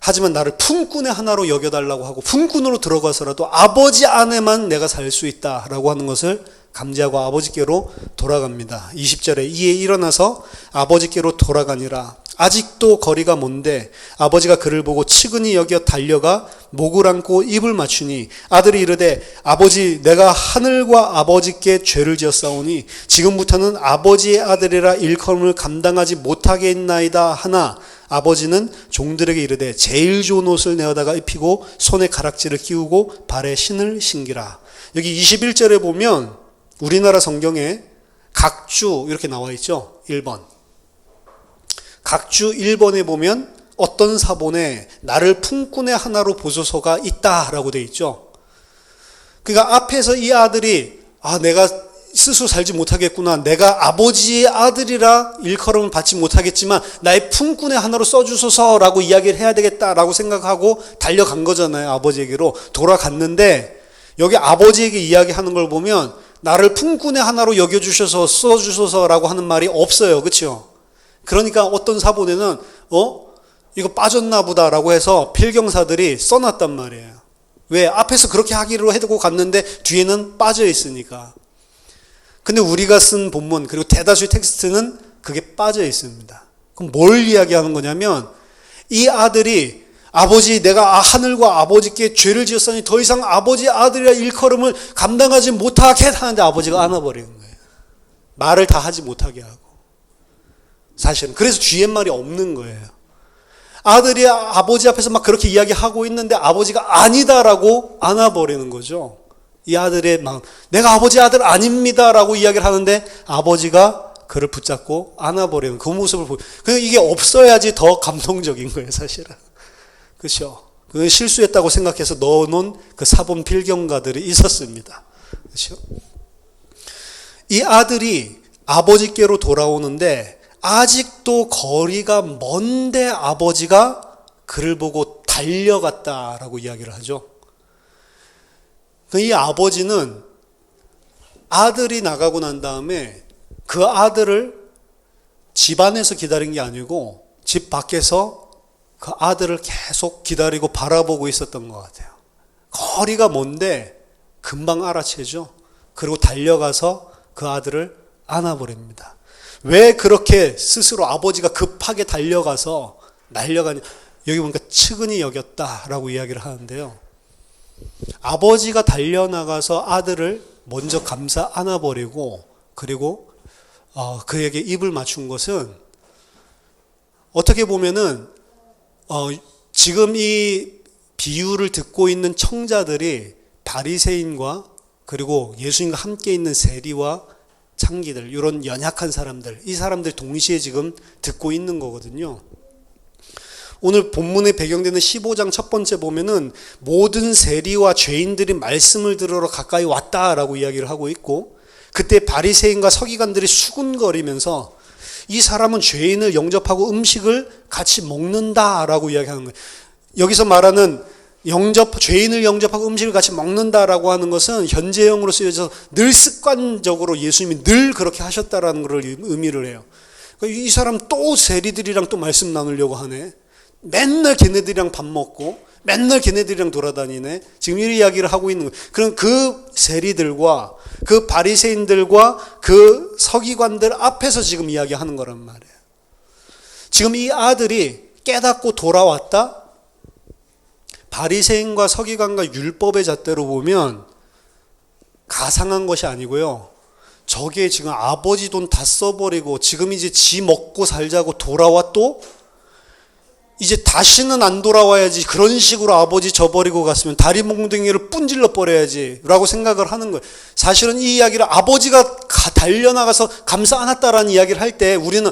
하지만 나를 품꾼의 하나로 여겨달라고 하고 품꾼으로 들어가서라도 아버지 안에만 내가 살 수 있다라고 하는 것을 감지하고 아버지께로 돌아갑니다. 20절에 이에 일어나서 아버지께로 돌아가니라. 아직도 거리가 먼데 아버지가 그를 보고 측은히 여겨 달려가 목을 안고 입을 맞추니 아들이 이르되 아버지 내가 하늘과 아버지께 죄를 지었사오니 지금부터는 아버지의 아들이라 일컬음을 감당하지 못하게 했나이다 하나 아버지는 종들에게 이르되 제일 좋은 옷을 내어다가 입히고 손에 가락지를 끼우고 발에 신을 신기라. 여기 21절에 보면 우리나라 성경에 각주 이렇게 나와 있죠. 1번. 각주 1번에 보면 어떤 사본에 나를 품꾼의 하나로 보소서가 있다라고 되어 있죠. 그러니까 앞에서 이 아들이 내가 스스로 살지 못하겠구나. 내가 아버지의 아들이라 일컬음을 받지 못하겠지만 나의 품꾼의 하나로 써주소서라고 이야기를 해야 되겠다라고 생각하고 달려간 거잖아요. 아버지에게로 돌아갔는데 여기 아버지에게 이야기하는 걸 보면 나를 품꾼의 하나로 여겨주셔서 써주소서라고 하는 말이 없어요. 그렇죠? 그러니까 어떤 사본에는 이거 빠졌나 보다라고 해서 필경사들이 써놨단 말이에요. 왜? 앞에서 그렇게 하기로 해두고 갔는데 뒤에는 빠져 있으니까. 근데 우리가 쓴 본문 그리고 대다수의 텍스트는 그게 빠져 있습니다. 그럼 뭘 이야기하는 거냐면 이 아들이 아버지 내가 하늘과 아버지께 죄를 지었으니 더 이상 아버지의 아들이라 일컬음을 감당하지 못하게 하는데 아버지가 안아버리는 거예요. 말을 다 하지 못하게 하고. 사실은 그래서 뒤에 말이 없는 거예요. 아들이 아버지 앞에서 막 그렇게 이야기하고 있는데 아버지가 아니다라고 안아버리는 거죠. 이 아들의 마음, 내가 아버지 아들 아닙니다라고 이야기를 하는데 아버지가 그를 붙잡고 안아버리는 그 모습을 보여. 이게 없어야지 더 감동적인 거예요, 사실은. 그렇죠? 그 실수했다고 생각해서 넣어놓은 그 사본 필경가들이 있었습니다. 그렇죠? 이 아들이 아버지께로 돌아오는데 아직도 거리가 먼데 아버지가 그를 보고 달려갔다라고 이야기를 하죠. 이 아버지는 아들이 나가고 난 다음에 그 아들을 집 안에서 기다린 게 아니고 집 밖에서 그 아들을 계속 기다리고 바라보고 있었던 것 같아요. 거리가 먼데 금방 알아채죠. 그리고 달려가서 그 아들을 안아버립니다. 왜 그렇게 스스로 아버지가 급하게 달려가서 날려가냐. 여기 보니까 측은히 여겼다라고 이야기를 하는데요. 아버지가 달려나가서 아들을 먼저 감싸 안아버리고 그리고 그에게 입을 맞춘 것은 어떻게 보면은 지금 이 비유를 듣고 있는 청자들이 바리새인과 그리고 예수님과 함께 있는 세리와 창기들, 이런 연약한 사람들, 이 사람들 동시에 지금 듣고 있는 거거든요. 오늘 본문에 배경되는 15장 첫 번째 보면은 모든 세리와 죄인들이 말씀을 들으러 가까이 왔다라고 이야기를 하고 있고, 그때 바리새인과 서기관들이 수군거리면서 이 사람은 죄인을 영접하고 음식을 같이 먹는다라고 이야기하는 거예요. 여기서 말하는 죄인을 영접하고 음식을 같이 먹는다라고 하는 것은 현재형으로 쓰여져서 늘 습관적으로 예수님이 늘 그렇게 하셨다라는 걸 의미를 해요. 이 사람 또 세리들이랑 또 말씀 나누려고 하네. 맨날 걔네들이랑 밥 먹고 맨날 걔네들이랑 돌아다니네. 지금 이 이야기를 하고 있는 거예요. 그럼 그 세리들과 그 바리새인들과 그 서기관들 앞에서 지금 이야기하는 거란 말이에요. 지금 이 아들이 깨닫고 돌아왔다. 바리새인과 서기관과 율법의 잣대로 보면 가상한 것이 아니고요. 저게 지금 아버지 돈 다 써버리고 지금 이제 지 먹고 살자고 돌아와 또 이제 다시는 안 돌아와야지, 그런 식으로 아버지 저버리고 갔으면 다리 몽둥이를 뿜질러 버려야지 라고 생각을 하는 거예요. 사실은 이 이야기를 아버지가 달려나가서 감싸 안았다라는 이야기를 할 때 우리는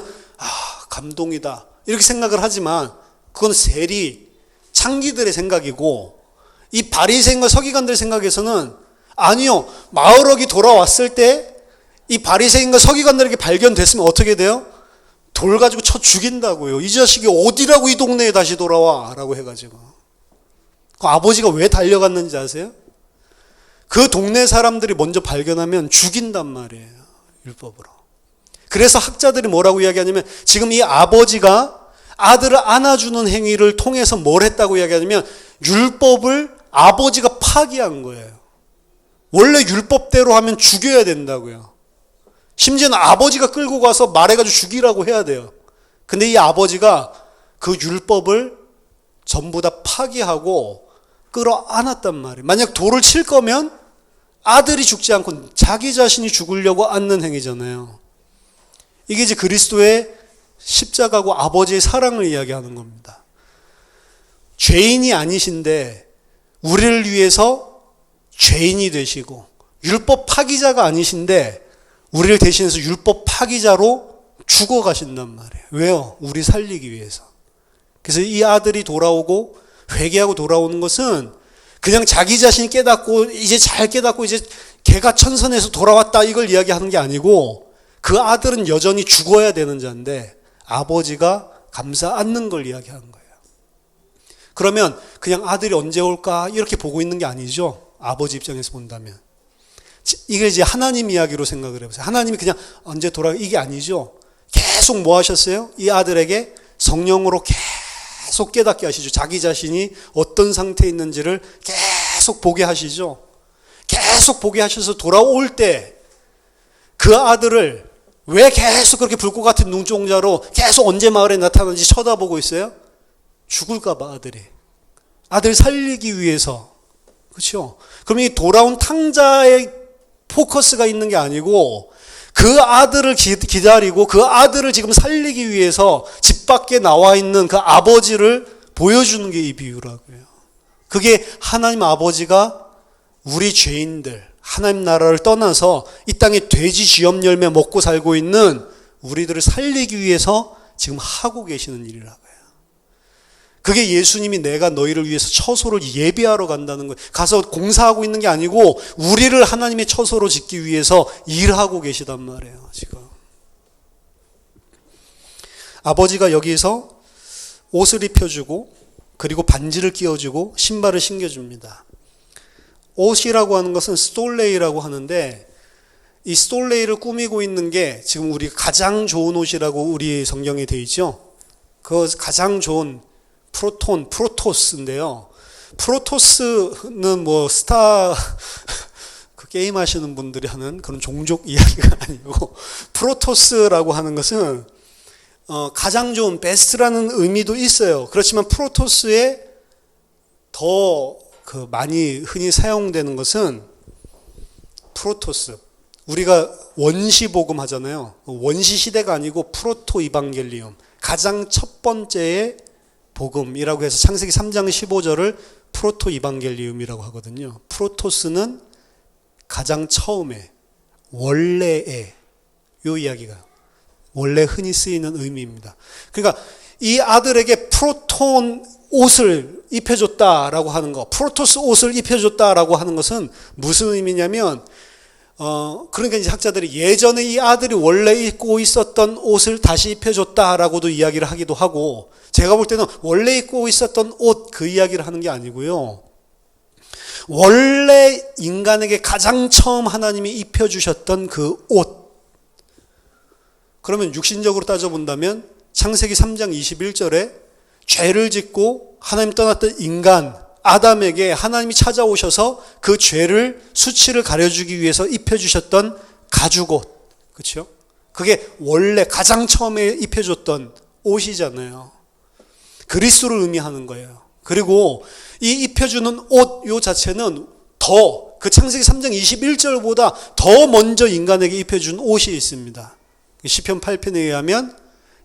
감동이다 이렇게 생각을 하지만 그건 세리 창기들의 생각이고, 이 바리새인과 서기관들 생각에서는 아니요, 마을옥이 돌아왔을 때 이 바리새인과 서기관들에게 발견됐으면 어떻게 돼요? 돌 가지고 쳐 죽인다고요. 이 자식이 어디라고 이 동네에 다시 돌아와 라고 해가지고. 그 아버지가 왜 달려갔는지 아세요? 그 동네 사람들이 먼저 발견하면 죽인단 말이에요, 율법으로. 그래서 학자들이 뭐라고 이야기하냐면 지금 이 아버지가 아들을 안아주는 행위를 통해서 뭘 했다고 이야기하냐면 율법을 아버지가 파기한 거예요. 원래 율법대로 하면 죽여야 된다고요. 심지어는 아버지가 끌고 가서 말해가지고 죽이라고 해야 돼요. 근데 이 아버지가 그 율법을 전부 다 파기하고 끌어안았단 말이에요. 만약 돌을 칠 거면 아들이 죽지 않고 자기 자신이 죽으려고 안는 행위잖아요. 이게 이제 그리스도의 십자가고 아버지의 사랑을 이야기하는 겁니다. 죄인이 아니신데 우리를 위해서 죄인이 되시고 율법 파기자가 아니신데 우리를 대신해서 율법 파기자로 죽어가신단 말이에요. 왜요? 우리 살리기 위해서. 그래서 이 아들이 돌아오고 회개하고 돌아오는 것은 그냥 자기 자신이 깨닫고 이제 잘 깨닫고 이제 개가 천선에서 돌아왔다 이걸 이야기하는 게 아니고 그 아들은 여전히 죽어야 되는 자인데 아버지가 감싸 안는 걸 이야기하는 거예요. 그러면 그냥 아들이 언제 올까 이렇게 보고 있는 게 아니죠. 아버지 입장에서 본다면. 이게 이제 하나님 이야기로 생각을 해보세요. 하나님이 그냥 언제 돌아가 이게 아니죠. 계속 뭐 하셨어요? 이 아들에게 성령으로 계속 깨닫게 하시죠. 자기 자신이 어떤 상태에 있는지를 계속 보게 하시죠. 계속 보게 하셔서 돌아올 때 그 아들을 왜 계속 그렇게 불꽃 같은 눈동자로 계속 언제 마을에 나타나는지 쳐다보고 있어요? 죽을까 봐 아들이. 아들 살리기 위해서. 그렇죠? 그럼 이 돌아온 탕자의 포커스가 있는 게 아니고 그 아들을 기다리고 그 아들을 지금 살리기 위해서 집 밖에 나와 있는 그 아버지를 보여주는 게 이 비유라고요. 그게 하나님 아버지가 우리 죄인들, 하나님 나라를 떠나서 이 땅에 돼지 쥐염 열매 먹고 살고 있는 우리들을 살리기 위해서 지금 하고 계시는 일이라고요. 그게 예수님이 내가 너희를 위해서 처소를 예비하러 간다는 거예요. 가서 공사하고 있는 게 아니고 우리를 하나님의 처소로 짓기 위해서 일하고 계시단 말이에요. 지금 아버지가 여기서 옷을 입혀주고 그리고 반지를 끼워주고 신발을 신겨줍니다. 옷이라고 하는 것은 스톨레이라고 하는데 이 스톨레이를 꾸미고 있는 게 지금 우리 가장 좋은 옷이라고 우리 성경에 되어 있죠. 그 가장 좋은 프로토스인데요. 프로토스는 뭐 스타 그 게임 하시는 분들이 하는 그런 종족 이야기가 아니고 프로토스라고 하는 것은 가장 좋은 베스트라는 의미도 있어요. 그렇지만 프로토스에 더 그 많이 흔히 사용되는 것은 프로토스. 우리가 원시 복음 하잖아요. 원시 시대가 아니고 프로토 이방겔리움. 가장 첫 번째의 복음이라고 해서 창세기 3장 15절을 프로토 이방겔리움이라고 하거든요. 프로토스는 가장 처음에 원래의 요 이야기가 원래 흔히 쓰이는 의미입니다. 그러니까 이 아들에게 프로톤 옷을 입혀줬다라고 하는 거, 프로토스 옷을 입혀줬다라고 하는 것은 무슨 의미냐면 그러니까 이제 학자들이 예전에 이 아들이 원래 입고 있었던 옷을 다시 입혀줬다라고도 이야기를 하기도 하고 제가 볼 때는 원래 입고 있었던 옷 그 이야기를 하는 게 아니고요. 원래 인간에게 가장 처음 하나님이 입혀주셨던 그 옷. 그러면 육신적으로 따져본다면 창세기 3장 21절에 죄를 짓고 하나님 떠났던 인간 아담에게 하나님이 찾아오셔서 그 죄를 수치를 가려주기 위해서 입혀주셨던 가죽옷. 그렇죠? 그게 원래 가장 처음에 입혀줬던 옷이잖아요. 그리스도를 의미하는 거예요. 그리고 이 입혀주는 옷 요 자체는 더 그 창세기 3장 21절보다 더 먼저 인간에게 입혀준 옷이 있습니다. 시편 8편에 의하면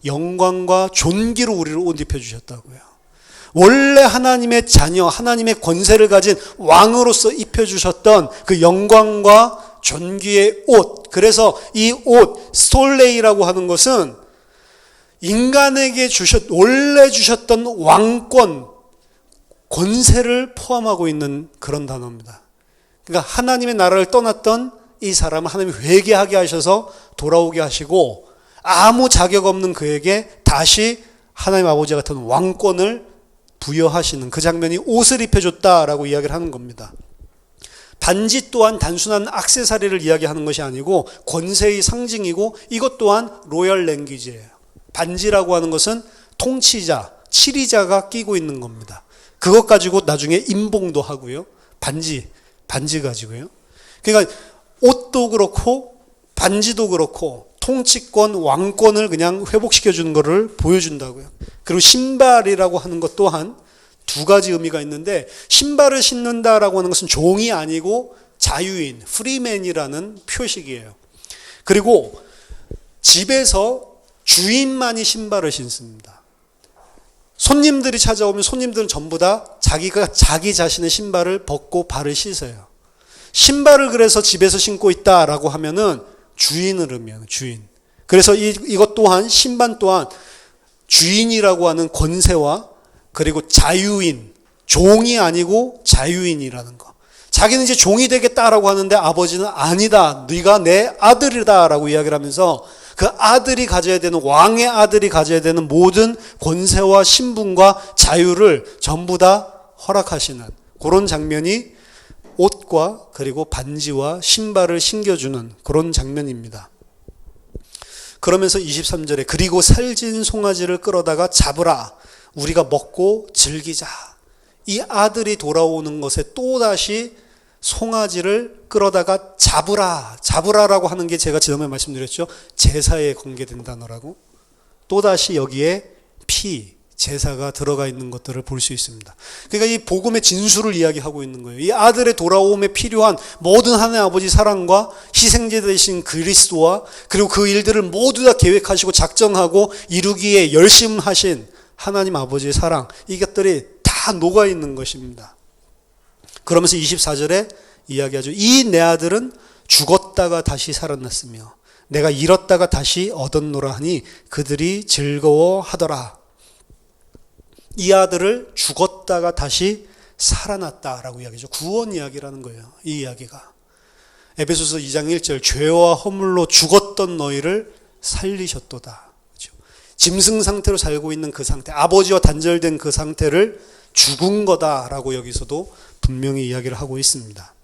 영광과 존귀로 우리를 옷 입혀주셨다고요. 원래 하나님의 자녀, 하나님의 권세를 가진 왕으로서 입혀주셨던 그 영광과 존귀의 옷. 그래서 이 옷, 스톨레이라고 하는 것은 인간에게 원래 주셨던 왕권, 권세를 포함하고 있는 그런 단어입니다. 그러니까 하나님의 나라를 떠났던 이 사람을 하나님이 회개하게 하셔서 돌아오게 하시고 아무 자격 없는 그에게 다시 하나님 아버지 같은 왕권을 부여하시는 그 장면이 옷을 입혀줬다라고 이야기를 하는 겁니다. 반지 또한 단순한 액세서리를 이야기하는 것이 아니고 권세의 상징이고 이것 또한 로열 랭귀지예요. 반지라고 하는 것은 통치자, 치리자가 끼고 있는 겁니다. 그것 가지고 나중에 임봉도 하고요. 반지 가지고요. 그러니까 옷도 그렇고 반지도 그렇고 통치권, 왕권을 그냥 회복시켜 주는 것을 보여준다고요. 그리고 신발이라고 하는 것 또한 두 가지 의미가 있는데, 신발을 신는다라고 하는 것은 종이 아니고 자유인, 프리맨이라는 표식이에요. 그리고 집에서 주인만이 신발을 신습니다. 손님들이 찾아오면 손님들은 전부 다 자기 자신의 신발을 벗고 발을 씻어요. 신발을 그래서 집에서 신고 있다라고 하면은 주인을 의미해요. 주인. 그래서 이것 또한, 신발 또한 주인이라고 하는 권세와 그리고 자유인, 종이 아니고 자유인이라는 거. 자기는 이제 종이 되겠다라고 하는데 아버지는 아니다, 네가 내 아들이다라고 이야기를 하면서 그 아들이 가져야 되는, 왕의 아들이 가져야 되는 모든 권세와 신분과 자유를 전부 다 허락하시는 그런 장면이 옷과 그리고 반지와 신발을 신겨주는 그런 장면입니다. 그러면서 23절에 그리고 살진 송아지를 끌어다가 잡으라, 우리가 먹고 즐기자. 이 아들이 돌아오는 것에 또다시 송아지를 끌어다가 잡으라라고 하는 게 제가 지난번에 말씀드렸죠. 제사에 관계된 단어라고. 또다시 여기에 제사가 들어가 있는 것들을 볼 수 있습니다. 그러니까 이 복음의 진수를 이야기하고 있는 거예요. 이 아들의 돌아옴에 필요한 모든 하나님 아버지 사랑과 희생제 되신 그리스도와 그리고 그 일들을 모두 다 계획하시고 작정하고 이루기에 열심하신 하나님 아버지의 사랑, 이것들이 다 녹아 있는 것입니다. 그러면서 24절에 이야기하죠. 이 내 아들은 죽었다가 다시 살아났으며 내가 잃었다가 다시 얻었노라 하니 그들이 즐거워하더라. 이 아들을 죽었다가 다시 살아났다라고 이야기죠. 구원 이야기라는 거예요. 이 이야기가. 에베소서 2장 1절, 죄와 허물로 죽었던 너희를 살리셨도다. 그렇죠? 짐승 상태로 살고 있는 그 상태, 아버지와 단절된 그 상태를 죽은 거다라고 여기서도 분명히 이야기를 하고 있습니다.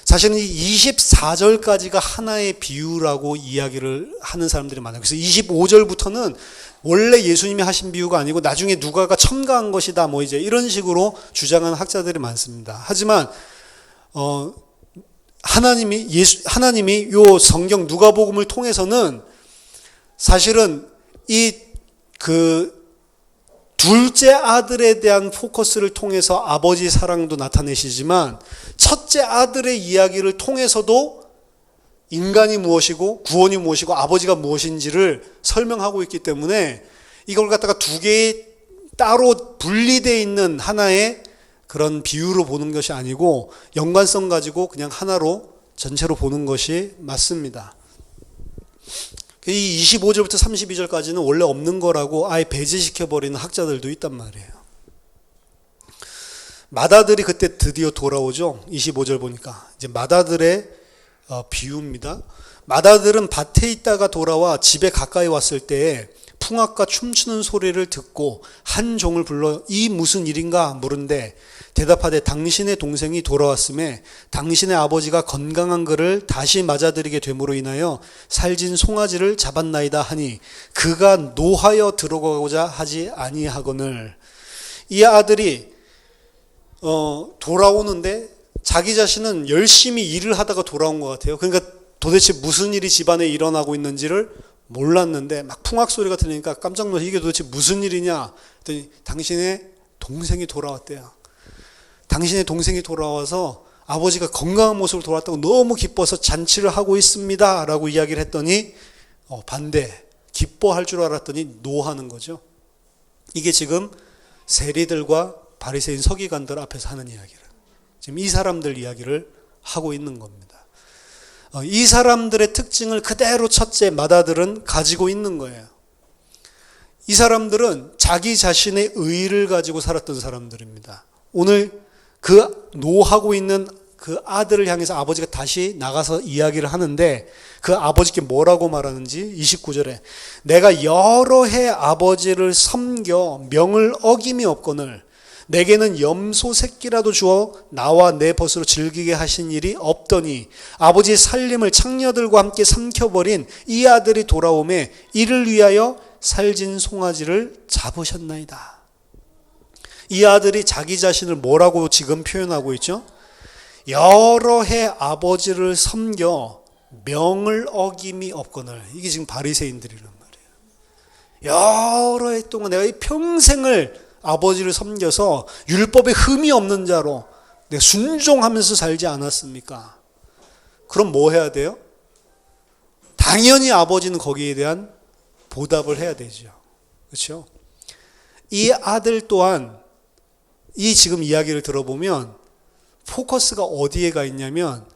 사실은 이 24절까지가 하나의 비유라고 이야기를 하는 사람들이 많아요. 그래서 25절부터는 원래 예수님이 하신 비유가 아니고 나중에 누가가 첨가한 것이다, 뭐 이제 이런 식으로 주장하는 학자들이 많습니다. 하지만 하나님이 요 성경 누가복음을 통해서는 사실은 둘째 아들에 대한 포커스를 통해서 아버지 사랑도 나타내시지만 첫째 아들의 이야기를 통해서도 인간이 무엇이고 구원이 무엇이고 아버지가 무엇인지를 설명하고 있기 때문에 이걸 갖다가 두 개의 따로 분리되어 있는 하나의 그런 비유로 보는 것이 아니고 연관성 가지고 그냥 하나로 전체로 보는 것이 맞습니다. 이 25절부터 32절까지는 원래 없는 거라고 아예 배제시켜버리는 학자들도 있단 말이에요. 맏아들이 그때 드디어 돌아오죠. 25절 보니까 이제 맏아들의 비유입니다. 맏아들은 밭에 있다가 돌아와 집에 가까이 왔을 때에 풍악과 춤추는 소리를 듣고 한 종을 불러 이 무슨 일인가 물은데 대답하되 당신의 동생이 돌아왔음에 당신의 아버지가 건강한 그를 다시 맞아들이게 됨으로 인하여 살진 송아지를 잡았나이다 하니 그가 노하여 들어가고자 하지 아니하거늘. 이 아들이 돌아오는데 자기 자신은 열심히 일을 하다가 돌아온 것 같아요. 그러니까 도대체 무슨 일이 집안에 일어나고 있는지를 몰랐는데 막 풍악 소리가 들리니까 깜짝 놀라서 이게 도대체 무슨 일이냐 했더니 당신의 동생이 돌아왔대요. 당신의 동생이 돌아와서 아버지가 건강한 모습으로 돌아왔다고 너무 기뻐서 잔치를 하고 있습니다 라고 이야기를 했더니 반대, 기뻐할 줄 알았더니 노하는 거죠. 이게 지금 세리들과 바리새인 서기관들 앞에서 하는 이야기를, 지금 이 사람들 이야기를 하고 있는 겁니다. 이 사람들의 특징을 그대로 첫째 맏아들은 가지고 있는 거예요. 이 사람들은 자기 자신의 의의를 가지고 살았던 사람들입니다. 오늘 그 노하고 있는 그 아들을 향해서 아버지가 다시 나가서 이야기를 하는데 그 아버지께 뭐라고 말하는지 29절에 내가 여러 해 아버지를 섬겨 명을 어김이 없거늘 내게는 염소 새끼라도 주어 나와 내 벗으로 즐기게 하신 일이 없더니 아버지의 살림을 창녀들과 함께 삼켜버린 이 아들이 돌아오매 이를 위하여 살진 송아지를 잡으셨나이다. 이 아들이 자기 자신을 뭐라고 지금 표현하고 있죠? 여러 해 아버지를 섬겨 명을 어김이 없거늘. 이게 지금 바리새인들이란 말이에요. 여러 해 동안 내가 이 평생을 아버지를 섬겨서 율법에 흠이 없는 자로 내가 순종하면서 살지 않았습니까? 그럼 뭐 해야 돼요? 당연히 아버지는 거기에 대한 보답을 해야 되죠. 그렇죠? 이 아들 또한 이 지금 이야기를 들어보면 포커스가 어디에 가 있냐면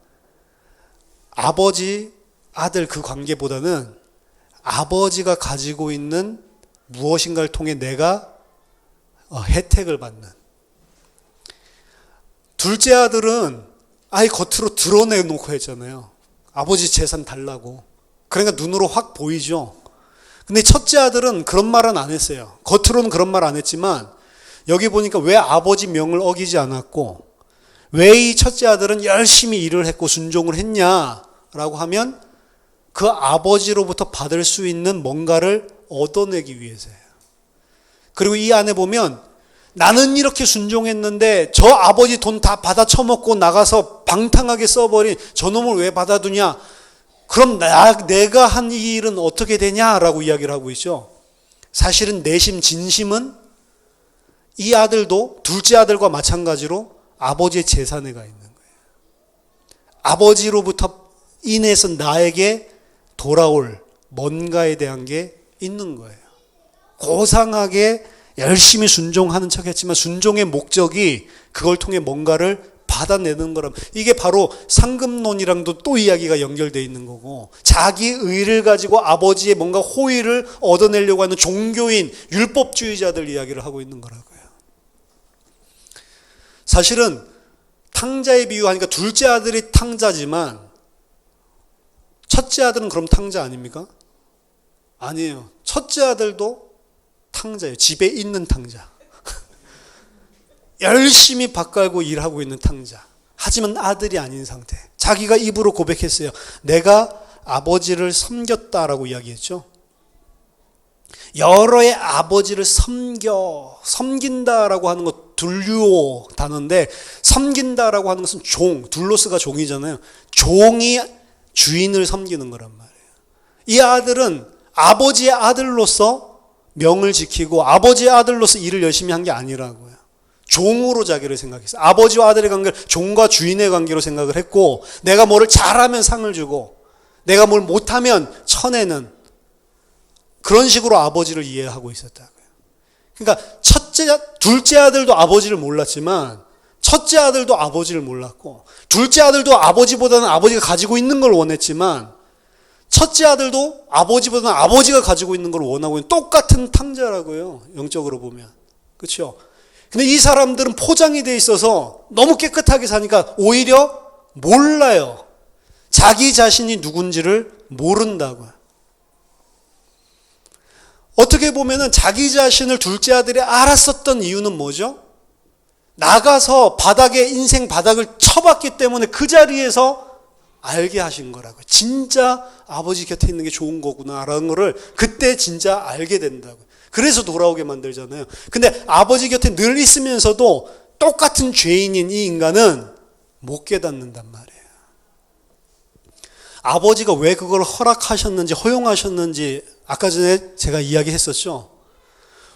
아버지, 아들 그 관계보다는 아버지가 가지고 있는 무엇인가를 통해 내가 혜택을 받는. 둘째 아들은 아예 겉으로 드러내놓고 했잖아요. 아버지 재산 달라고. 그러니까 눈으로 확 보이죠. 근데 첫째 아들은 그런 말은 안 했어요. 겉으로는 그런 말 안 했지만 여기 보니까 왜 아버지 명을 어기지 않았고 왜 이 첫째 아들은 열심히 일을 했고 순종을 했냐라고 하면 그 아버지로부터 받을 수 있는 뭔가를 얻어내기 위해서예요. 그리고 이 안에 보면 나는 이렇게 순종했는데 저 아버지 돈 다 받아 처먹고 나가서 방탕하게 써버린 저놈을 왜 받아두냐? 그럼 내가 한 이 일은 어떻게 되냐라고 이야기를 하고 있죠. 사실은 내심 진심은 이 아들도 둘째 아들과 마찬가지로 아버지의 재산에 가 있는 거예요. 아버지로부터 인해서 나에게 돌아올 뭔가에 대한 게 있는 거예요. 고상하게 열심히 순종하는 척 했지만 순종의 목적이 그걸 통해 뭔가를 받아내는 거라면 이게 바로 상급론이랑도 또 이야기가 연결되어 있는 거고 자기 의를 가지고 아버지의 뭔가 호의를 얻어내려고 하는 종교인 율법주의자들 이야기를 하고 있는 거라고요. 사실은 탕자에 비유하니까 둘째 아들이 탕자지만 첫째 아들은 그럼 탕자 아닙니까? 아니에요. 첫째 아들도 탕자예요. 집에 있는 탕자. 열심히 밥 갈고 일하고 있는 탕자. 하지만 아들이 아닌 상태. 자기가 입으로 고백했어요. 내가 아버지를 섬겼다라고 이야기했죠. 여러 해 아버지를 섬긴다라고 하는 것 둘류오 단어인데 섬긴다라고 하는 것은 종, 둘로스가 종이잖아요. 종이 주인을 섬기는 거란 말이에요. 이 아들은 아버지의 아들로서 명을 지키고 아버지의 아들로서 일을 열심히 한 게 아니라고요. 종으로 자기를 생각했어요. 아버지와 아들의 관계를 종과 주인의 관계로 생각을 했고 내가 뭐를 잘하면 상을 주고 내가 뭘 못하면 쳐내는 그런 식으로 아버지를 이해하고 있었다고요. 그러니까 둘째 아들도 아버지를 몰랐지만 첫째 아들도 아버지를 몰랐고 둘째 아들도 아버지보다는 아버지가 가지고 있는 걸 원했지만 첫째 아들도 아버지보다는 아버지가 가지고 있는 걸 원하고 있는 똑같은 탕자라고요. 영적으로 보면. 그렇죠? 근데 이 사람들은 포장이 돼 있어서 너무 깨끗하게 사니까 오히려 몰라요. 자기 자신이 누군지를 모른다고요. 어떻게 보면은 자기 자신을 둘째 아들이 알았었던 이유는 뭐죠? 나가서 인생 바닥을 쳐봤기 때문에 그 자리에서 알게 하신 거라고요. 진짜 아버지 곁에 있는 게 좋은 거구나라는 거를 그때 진짜 알게 된다고요. 그래서 돌아오게 만들잖아요. 근데 아버지 곁에 늘 있으면서도 똑같은 죄인인 이 인간은 못 깨닫는단 말이에요. 아버지가 왜 그걸 허락하셨는지 허용하셨는지 아까 전에 제가 이야기했었죠.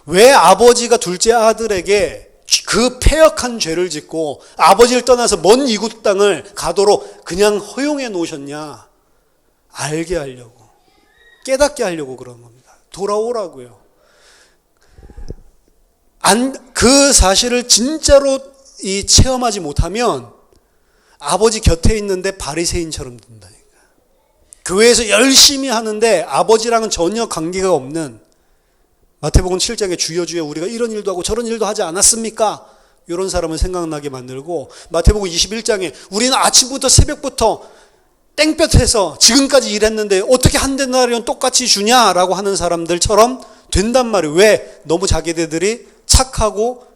왜 아버지가 둘째 아들에게 그 패역한 죄를 짓고 아버지를 떠나서 먼 이국 땅을 가도록 그냥 허용해 놓으셨냐? 알게 하려고, 깨닫게 하려고 그런 겁니다. 돌아오라고요. 그 사실을 진짜로 체험하지 못하면 아버지 곁에 있는데 바리새인처럼 된다니까. 교회에서 열심히 하는데 아버지랑은 전혀 관계가 없는 마태복음 7장에 주여 주여 우리가 이런 일도 하고 저런 일도 하지 않았습니까? 이런 사람을 생각나게 만들고 마태복음 21장에 우리는 아침부터 새벽부터 땡볕에서 지금까지 일했는데 어떻게 한 데나리온 똑같이 주냐라고 하는 사람들처럼 된단 말이에요. 왜? 너무 자기들이 착하고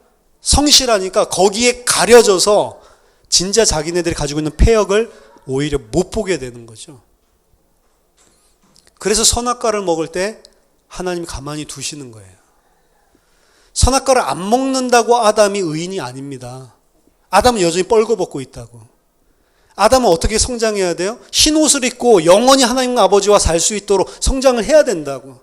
성실하니까 거기에 가려져서 진짜 자기네들이 가지고 있는 패역을 오히려 못 보게 되는 거죠. 그래서 선악과를 먹을 때 하나님이 가만히 두시는 거예요. 선악과를 안 먹는다고 아담이 의인이 아닙니다. 아담은 여전히 뻘거벗고 있다고. 아담은 어떻게 성장해야 돼요? 흰 옷을 입고 영원히 하나님 아버지와 살 수 있도록 성장을 해야 된다고.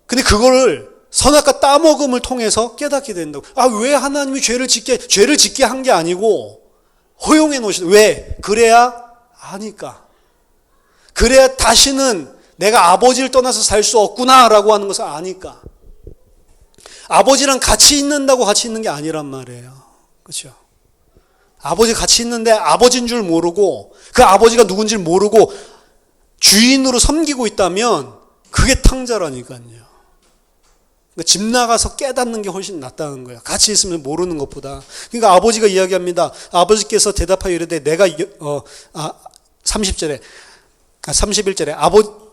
근데 그거를 선악과 따먹음을 통해서 깨닫게 된다고. 왜 하나님이 죄를 짓게 한 게 아니고 허용해 놓으시다. 왜? 그래야 아니까. 그래야 다시는 내가 아버지를 떠나서 살 수 없구나라고 하는 것을 아니까. 아버지랑 같이 있는다고 같이 있는 게 아니란 말이에요. 그렇죠? 아버지 같이 있는데 아버지인 줄 모르고 그 아버지가 누군지 모르고 주인으로 섬기고 있다면 그게 탕자라니까요. 그러니까 집 나가서 깨닫는 게 훨씬 낫다는 거예요. 같이 있으면 모르는 것보다. 그러니까 아버지가 이야기합니다. 아버지께서 대답하여 이르되 내가 30절에 31절에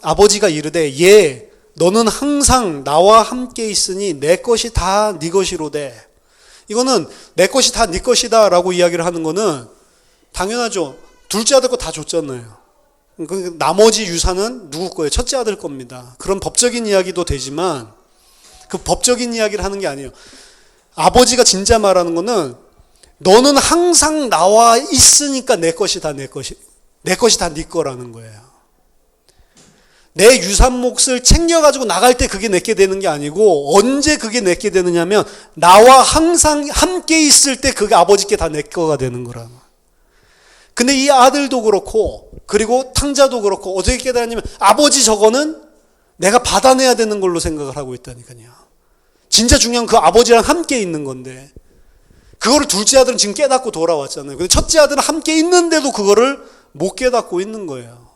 아버지가 이르되 예 너는 항상 나와 함께 있으니 내 것이 다 네 것이로되. 이거는 내 것이 다 네 것이다 라고 이야기를 하는 거는 당연하죠. 둘째 아들 거 다 줬잖아요. 나머지 유산은 누구 거예요? 첫째 아들 겁니다. 그런 법적인 이야기도 되지만 그 법적인 이야기를 하는 게 아니에요. 아버지가 진짜 말하는 거는 너는 항상 나와 있으니까 내 것이 다 내 것이 다 네 거라는 거예요. 내 유산 몫을 챙겨가지고 나갈 때 그게 내게 되는 게 아니고 언제 그게 내게 되느냐면 나와 항상 함께 있을 때 그게 아버지께 다 내 거가 되는 거라. 근데 이 아들도 그렇고 그리고 탕자도 그렇고 어떻게 깨달았냐면 아버지 저거는 내가 받아내야 되는 걸로 생각을 하고 있다니까요. 진짜 중요한 그 아버지랑 함께 있는 건데 그거를 둘째 아들은 지금 깨닫고 돌아왔잖아요. 근데 첫째 아들은 함께 있는데도 그거를 못 깨닫고 있는 거예요.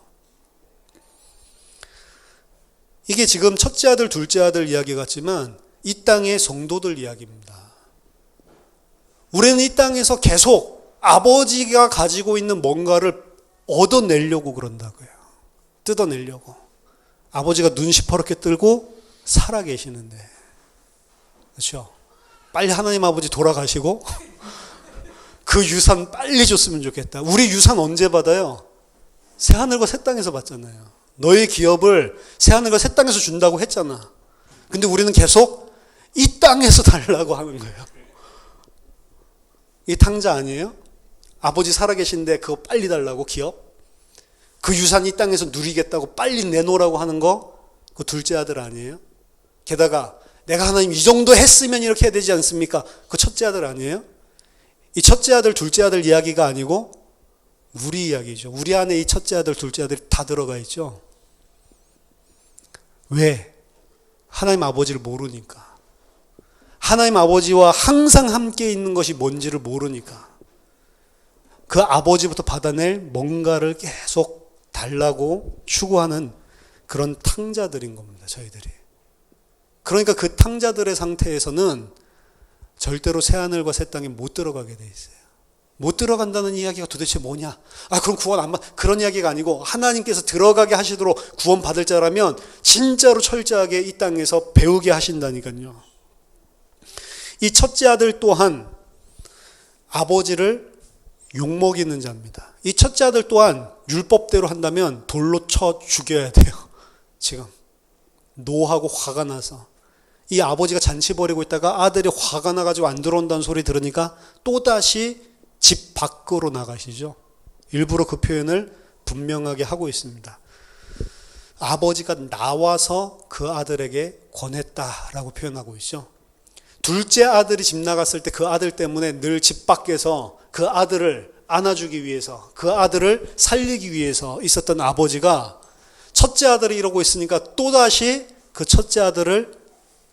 이게 지금 첫째 아들, 둘째 아들 이야기 같지만 이 땅의 성도들 이야기입니다. 우리는 이 땅에서 계속 아버지가 가지고 있는 뭔가를 얻어내려고 그런다고요. 뜯어내려고. 아버지가 눈 시퍼렇게 뜨고 살아계시는데. 그렇죠? 빨리 하나님 아버지 돌아가시고 그 유산 빨리 줬으면 좋겠다. 우리 유산 언제 받아요? 새하늘과 새 땅에서 받잖아요. 너의 기업을 새하늘과 새 땅에서 준다고 했잖아. 근데 우리는 계속 이 땅에서 달라고 하는 거예요. 이 탕자 아니에요? 아버지 살아계신데 그거 빨리 달라고 기업? 그 유산 이 땅에서 누리겠다고 빨리 내놓으라고 하는 거? 그 둘째 아들 아니에요? 게다가 내가 하나님 이 정도 했으면 이렇게 해야 되지 않습니까? 그 첫째 아들 아니에요? 이 첫째 아들, 둘째 아들 이야기가 아니고 우리 이야기죠. 우리 안에 이 첫째 아들, 둘째 아들이 다 들어가 있죠. 왜? 하나님 아버지를 모르니까. 하나님 아버지와 항상 함께 있는 것이 뭔지를 모르니까. 그 아버지부터 받아낼 뭔가를 계속 달라고 추구하는 그런 탕자들인 겁니다. 저희들이. 그러니까 그 탕자들의 상태에서는 절대로 새하늘과 새 땅에 못 들어가게 돼 있어요. 못 들어간다는 이야기가 도대체 뭐냐? 그럼 구원 안 받, 그런 이야기가 아니고 하나님께서 들어가게 하시도록 구원 받을 자라면 진짜로 철저하게 이 땅에서 배우게 하신다니까요. 이 첫째 아들 또한 아버지를 욕먹이는 자입니다. 이 첫째 아들 또한 율법대로 한다면 돌로 쳐 죽여야 돼요. 지금 노하고 화가 나서 이 아버지가 잔치 벌이고 있다가 아들이 화가 나가지고 안 들어온다는 소리 들으니까 또다시 집 밖으로 나가시죠. 일부러 그 표현을 분명하게 하고 있습니다. 아버지가 나와서 그 아들에게 권했다라고 표현하고 있죠. 둘째 아들이 집 나갔을 때 그 아들 때문에 늘 집 밖에서 그 아들을 안아주기 위해서 그 아들을 살리기 위해서 있었던 아버지가 첫째 아들이 이러고 있으니까 또다시 그 첫째 아들을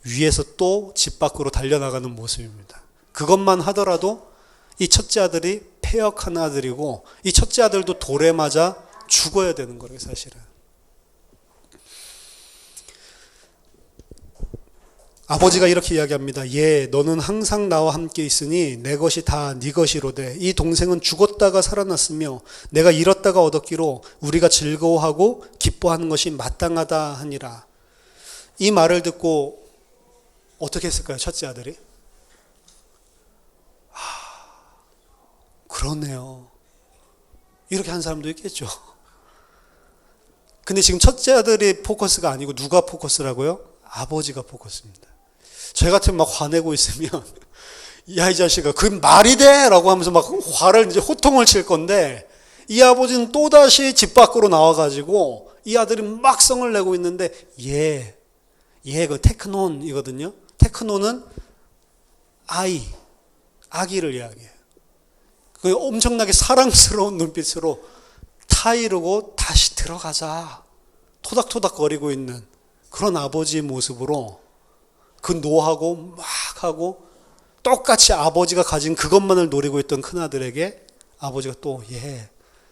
위해서 또 집 밖으로 달려나가는 모습입니다. 그것만 하더라도 이 첫째 아들이 패역한 아들이고 이 첫째 아들도 돌에 맞아 죽어야 되는 거예요, 사실은. 아버지가 이렇게 이야기합니다. 예, 너는 항상 나와 함께 있으니 내 것이 다 네 것이로되 이 동생은 죽었다가 살아났으며 내가 잃었다가 얻었기로 우리가 즐거워하고 기뻐하는 것이 마땅하다 하니라. 이 말을 듣고 어떻게 했을까요, 첫째 아들이? 그러네요. 이렇게 한 사람도 있겠죠. 근데 지금 첫째 아들이 포커스가 아니고 누가 포커스라고요? 아버지가 포커스입니다. 저 같으면 막 화내고 있으면 야, 이 자식아, 그 말이 돼! 라고 하면서 막 화를 이제 호통을 칠 건데, 이 아버지는 또다시 집 밖으로 나와가지고 이 아들이 막 성을 내고 있는데, 그 테크논이거든요. 테크논은 아기를 이야기해요. 그 엄청나게 사랑스러운 눈빛으로 타이르고 다시 들어가자. 토닥토닥 거리고 있는 그런 아버지의 모습으로 그 노하고 막 하고 똑같이 아버지가 가진 그것만을 노리고 있던 큰아들에게 아버지가 또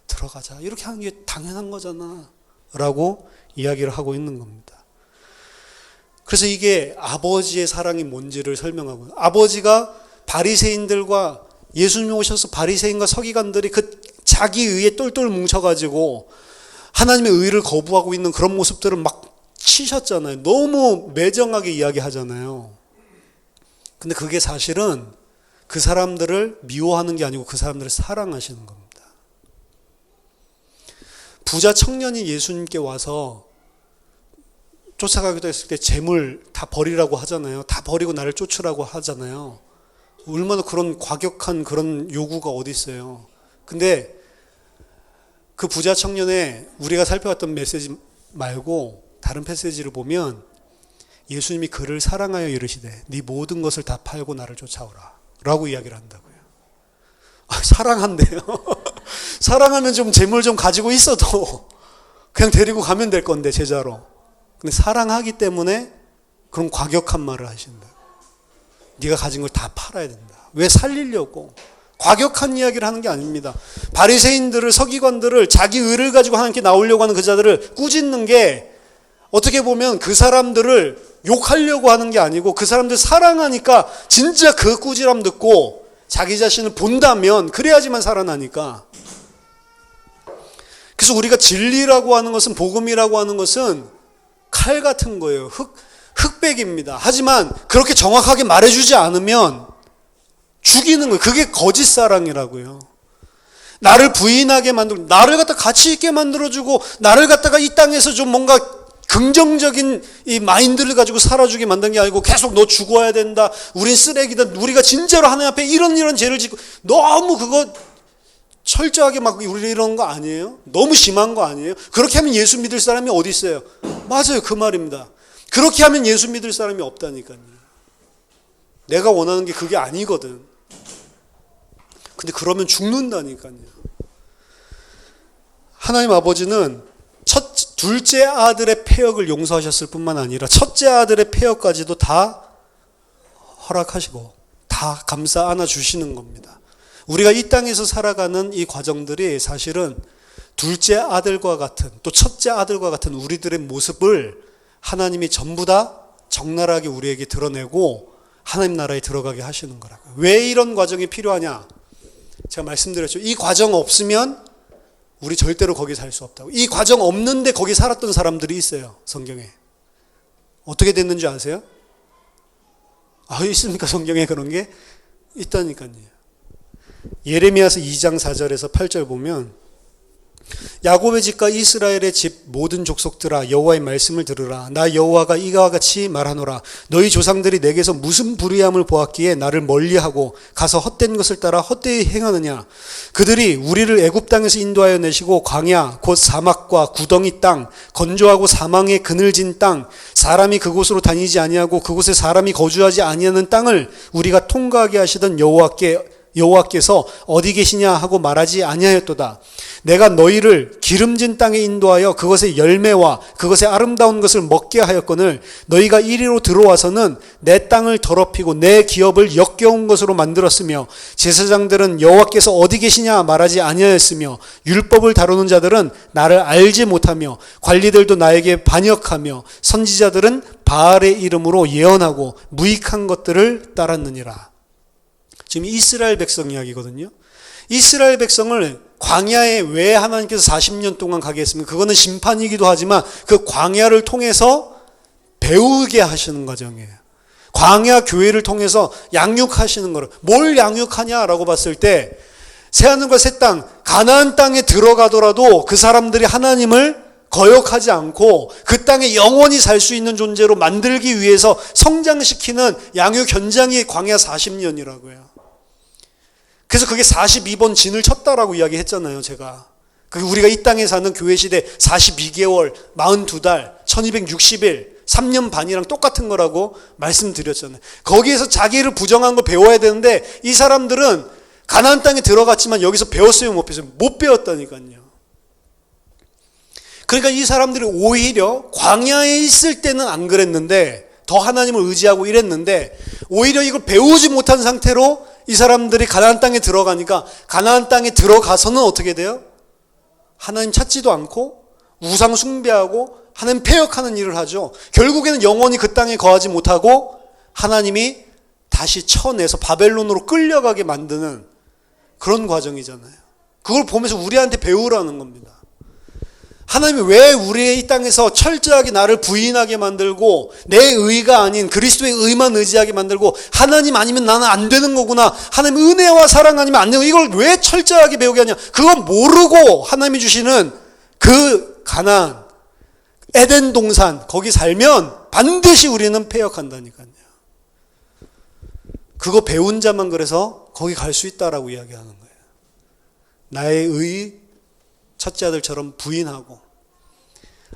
들어가자. 이렇게 하는 게 당연한 거잖아. 라고 이야기를 하고 있는 겁니다. 그래서 이게 아버지의 사랑이 뭔지를 설명하고, 아버지가 바리새인들과 예수님이 오셔서 바리새인과 서기관들이 그 자기 의에 똘똘 뭉쳐가지고 하나님의 의를 거부하고 있는 그런 모습들을 막 치셨잖아요. 너무 매정하게 이야기하잖아요. 근데 그게 사실은 그 사람들을 미워하는 게 아니고 그 사람들을 사랑하시는 겁니다. 부자 청년이 예수님께 와서 쫓아가기도 했을 때 재물 다 버리라고 하잖아요. 다 버리고 나를 쫓으라고 하잖아요. 얼마나 그런 과격한 그런 요구가 어디 있어요. 근데 그 부자 청년의 우리가 살펴봤던 메시지 말고 다른 패시지를 보면 예수님이 그를 사랑하여 이르시되 네 모든 것을 다 팔고 나를 쫓아오라 라고 이야기를 한다고요. 사랑한대요. 사랑하면 좀 재물 좀 가지고 있어도 그냥 데리고 가면 될 건데, 제자로. 근데 사랑하기 때문에 그런 과격한 말을 하신다. 네가 가진 걸 다 팔아야 된다. 왜? 살리려고. 과격한 이야기를 하는 게 아닙니다. 바리새인들을, 서기관들을, 자기 의를 가지고 하나님께 나오려고 하는 그 자들을 꾸짖는 게 어떻게 보면 그 사람들을 욕하려고 하는 게 아니고 그 사람들 사랑하니까 진짜 그 꾸지람 듣고 자기 자신을 본다면 그래야지만 살아나니까. 그래서 우리가 진리라고 하는 것은, 복음이라고 하는 것은 칼 같은 거예요. 흑백입니다. 하지만 그렇게 정확하게 말해주지 않으면 죽이는 거예요. 그게 거짓 사랑이라고요. 나를 부인하게 만들고, 나를 갖다 가치 있게 만들어주고, 나를 갖다가 이 땅에서 좀 뭔가 긍정적인 이 마인드를 가지고 살아주게 만든 게 아니고 계속 너 죽어야 된다. 우린 쓰레기다. 우리가 진짜로 하나님 앞에 이런 죄를 짓고, 너무 그거 철저하게 막 우리 이런 거 아니에요? 너무 심한 거 아니에요? 그렇게 하면 예수 믿을 사람이 어디 있어요? 맞아요. 그 말입니다. 그렇게 하면 예수 믿을 사람이 없다니까요. 내가 원하는 게 그게 아니거든. 근데 그러면 죽는다니까요. 하나님 아버지는 둘째 아들의 패역을 용서하셨을 뿐만 아니라 첫째 아들의 패역까지도 다 허락하시고 다 감싸 안아주시는 겁니다. 우리가 이 땅에서 살아가는 이 과정들이 사실은 둘째 아들과 같은, 또 첫째 아들과 같은 우리들의 모습을 하나님이 전부 다 적나라하게 우리에게 드러내고 하나님 나라에 들어가게 하시는 거라고요. 왜 이런 과정이 필요하냐? 제가 말씀드렸죠. 이 과정 없으면 우리 절대로 거기 살 수 없다고. 이 과정 없는데 거기 살았던 사람들이 있어요. 성경에. 어떻게 됐는지 아세요? 있습니까? 성경에 그런 게 있다니까요. 예레미야서 2장 4절에서 8절 보면 야곱의 집과 이스라엘의 집 모든 족속들아 여호와의 말씀을 들으라. 나 여호와가 이와 같이 말하노라. 너희 조상들이 내게서 무슨 불의함을 보았기에 나를 멀리하고 가서 헛된 것을 따라 헛되이 행하느냐. 그들이 우리를 애굽 땅에서 인도하여 내시고 광야 곧 사막과 구덩이 땅, 건조하고 사망의 그늘진 땅, 사람이 그곳으로 다니지 아니하고 그곳에 사람이 거주하지 아니하는 땅을 우리가 통과하게 하시던 여호와께서 어디 계시냐 하고 말하지 아니하였도다. 내가 너희를 기름진 땅에 인도하여 그것의 열매와 그것의 아름다운 것을 먹게 하였거늘 너희가 이리로 들어와서는 내 땅을 더럽히고 내 기업을 역겨운 것으로 만들었으며 제사장들은 여호와께서 어디 계시냐 말하지 아니하였으며 율법을 다루는 자들은 나를 알지 못하며 관리들도 나에게 반역하며 선지자들은 바알의 이름으로 예언하고 무익한 것들을 따랐느니라. 지금 이스라엘 백성 이야기거든요. 이스라엘 백성을 광야에 왜 하나님께서 40년 동안 가게 했습니까? 그거는 심판이기도 하지만 그 광야를 통해서 배우게 하시는 과정이에요. 광야 교회를 통해서 양육하시는 거를. 뭘 양육하냐라고 봤을 때 새하늘과 새 땅, 가나안 땅에 들어가더라도 그 사람들이 하나님을 거역하지 않고 그 땅에 영원히 살 수 있는 존재로 만들기 위해서 성장시키는 양육 현장이 광야 40년이라고요. 그래서 그게 42번 진을 쳤다라고 이야기했잖아요, 제가. 우리가 이 땅에 사는 교회 시대 42개월, 42달, 1260일, 3년 반이랑 똑같은 거라고 말씀드렸잖아요. 거기에서 자기를 부정한 걸 배워야 되는데 이 사람들은 가나안 땅에 들어갔지만 여기서 배웠어요, 못 배웠어요? 못 배웠다니까요. 그러니까 이 사람들이 오히려 광야에 있을 때는 안 그랬는데 더 하나님을 의지하고 이랬는데 오히려 이걸 배우지 못한 상태로 이 사람들이 가나안 땅에 들어가니까 가나안 땅에 들어가서는 어떻게 돼요? 하나님 찾지도 않고 우상 숭배하고 하나님 폐역하는 일을 하죠. 결국에는 영원히 그 땅에 거하지 못하고 하나님이 다시 쳐내서 바벨론으로 끌려가게 만드는 그런 과정이잖아요. 그걸 보면서 우리한테 배우라는 겁니다. 하나님이 왜 우리의 이 땅에서 철저하게 나를 부인하게 만들고 내 의가 아닌 그리스도의 의만 의지하게 만들고 하나님 아니면 나는 안 되는 거구나. 하나님 은혜와 사랑 아니면 안 되는 거. 이걸 왜 철저하게 배우게 하냐. 그거 모르고 하나님이 주시는 그 가나안, 에덴 동산 거기 살면 반드시 우리는 패역한다니까요. 그거 배운 자만 그래서 거기 갈 수 있다라고 이야기하는 거예요. 나의 의 첫째 아들처럼 부인하고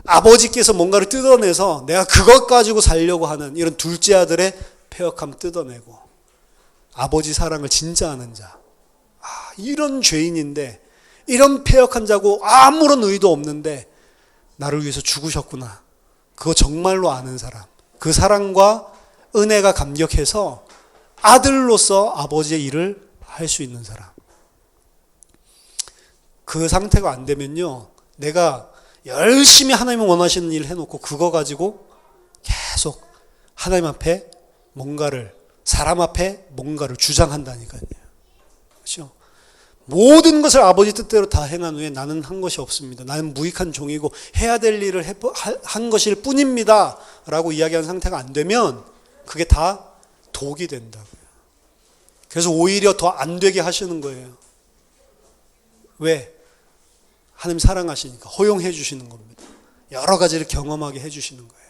아버지께서 뭔가를 뜯어내서 내가 그것 가지고 살려고 하는 이런 둘째 아들의 패역함 뜯어내고 아버지 사랑을 진짜 아는 자. 이런 죄인인데 이런 패역한 자고 아무런 의도 없는데 나를 위해서 죽으셨구나. 그거 정말로 아는 사람. 그 사랑과 은혜가 감격해서 아들로서 아버지의 일을 할 수 있는 사람. 그 상태가 안 되면요, 내가 열심히 하나님이 원하시는 일을 해놓고 그거 가지고 계속 하나님 앞에 뭔가를, 사람 앞에 뭔가를 주장한다니까요. 그렇죠? 모든 것을 아버지 뜻대로 다 행한 후에 나는 한 것이 없습니다. 나는 무익한 종이고 해야 될 일을 한 것일 뿐입니다 라고 이야기하는 상태가 안 되면 그게 다 독이 된다고요. 그래서 오히려 더 안 되게 하시는 거예요. 왜? 하나님 사랑하시니까 허용해 주시는 겁니다. 여러 가지를 경험하게 해 주시는 거예요.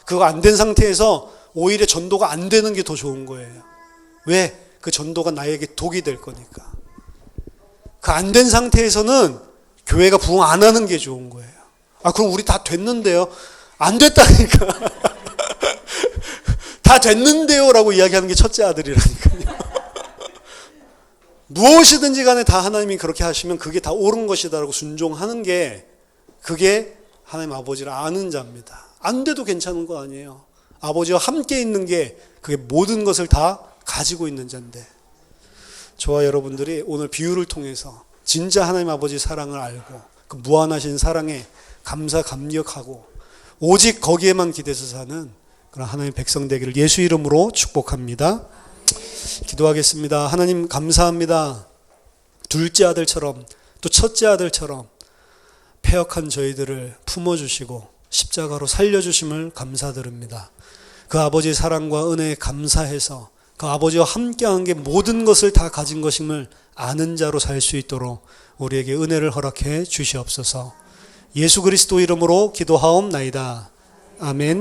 그거 안 된 상태에서 오히려 전도가 안 되는 게 더 좋은 거예요. 왜? 그 전도가 나에게 독이 될 거니까. 그 안 된 상태에서는 교회가 부흥 안 하는 게 좋은 거예요. 그럼 우리 다 됐는데요? 안 됐다니까. 다 됐는데요 라고 이야기하는 게 첫째 아들이라니까요. 무엇이든지 간에 다 하나님이 그렇게 하시면 그게 다 옳은 것이다라고 순종하는 게 그게 하나님 아버지를 아는 자입니다. 안 돼도 괜찮은 거 아니에요. 아버지와 함께 있는 게 그게 모든 것을 다 가지고 있는 자인데 저와 여러분들이 오늘 비유를 통해서 진짜 하나님 아버지 사랑을 알고 그 무한하신 사랑에 감사 감격하고 오직 거기에만 기대서 사는 그런 하나님의 백성 되기를 예수 이름으로 축복합니다. 기도하겠습니다. 하나님 감사합니다. 둘째 아들처럼 또 첫째 아들처럼 패역한 저희들을 품어주시고 십자가로 살려주심을 감사드립니다. 그 아버지의 사랑과 은혜에 감사해서 그 아버지와 함께한 게 모든 것을 다 가진 것임을 아는 자로 살 수 있도록 우리에게 은혜를 허락해 주시옵소서. 예수 그리스도 이름으로 기도하옵나이다. 아멘.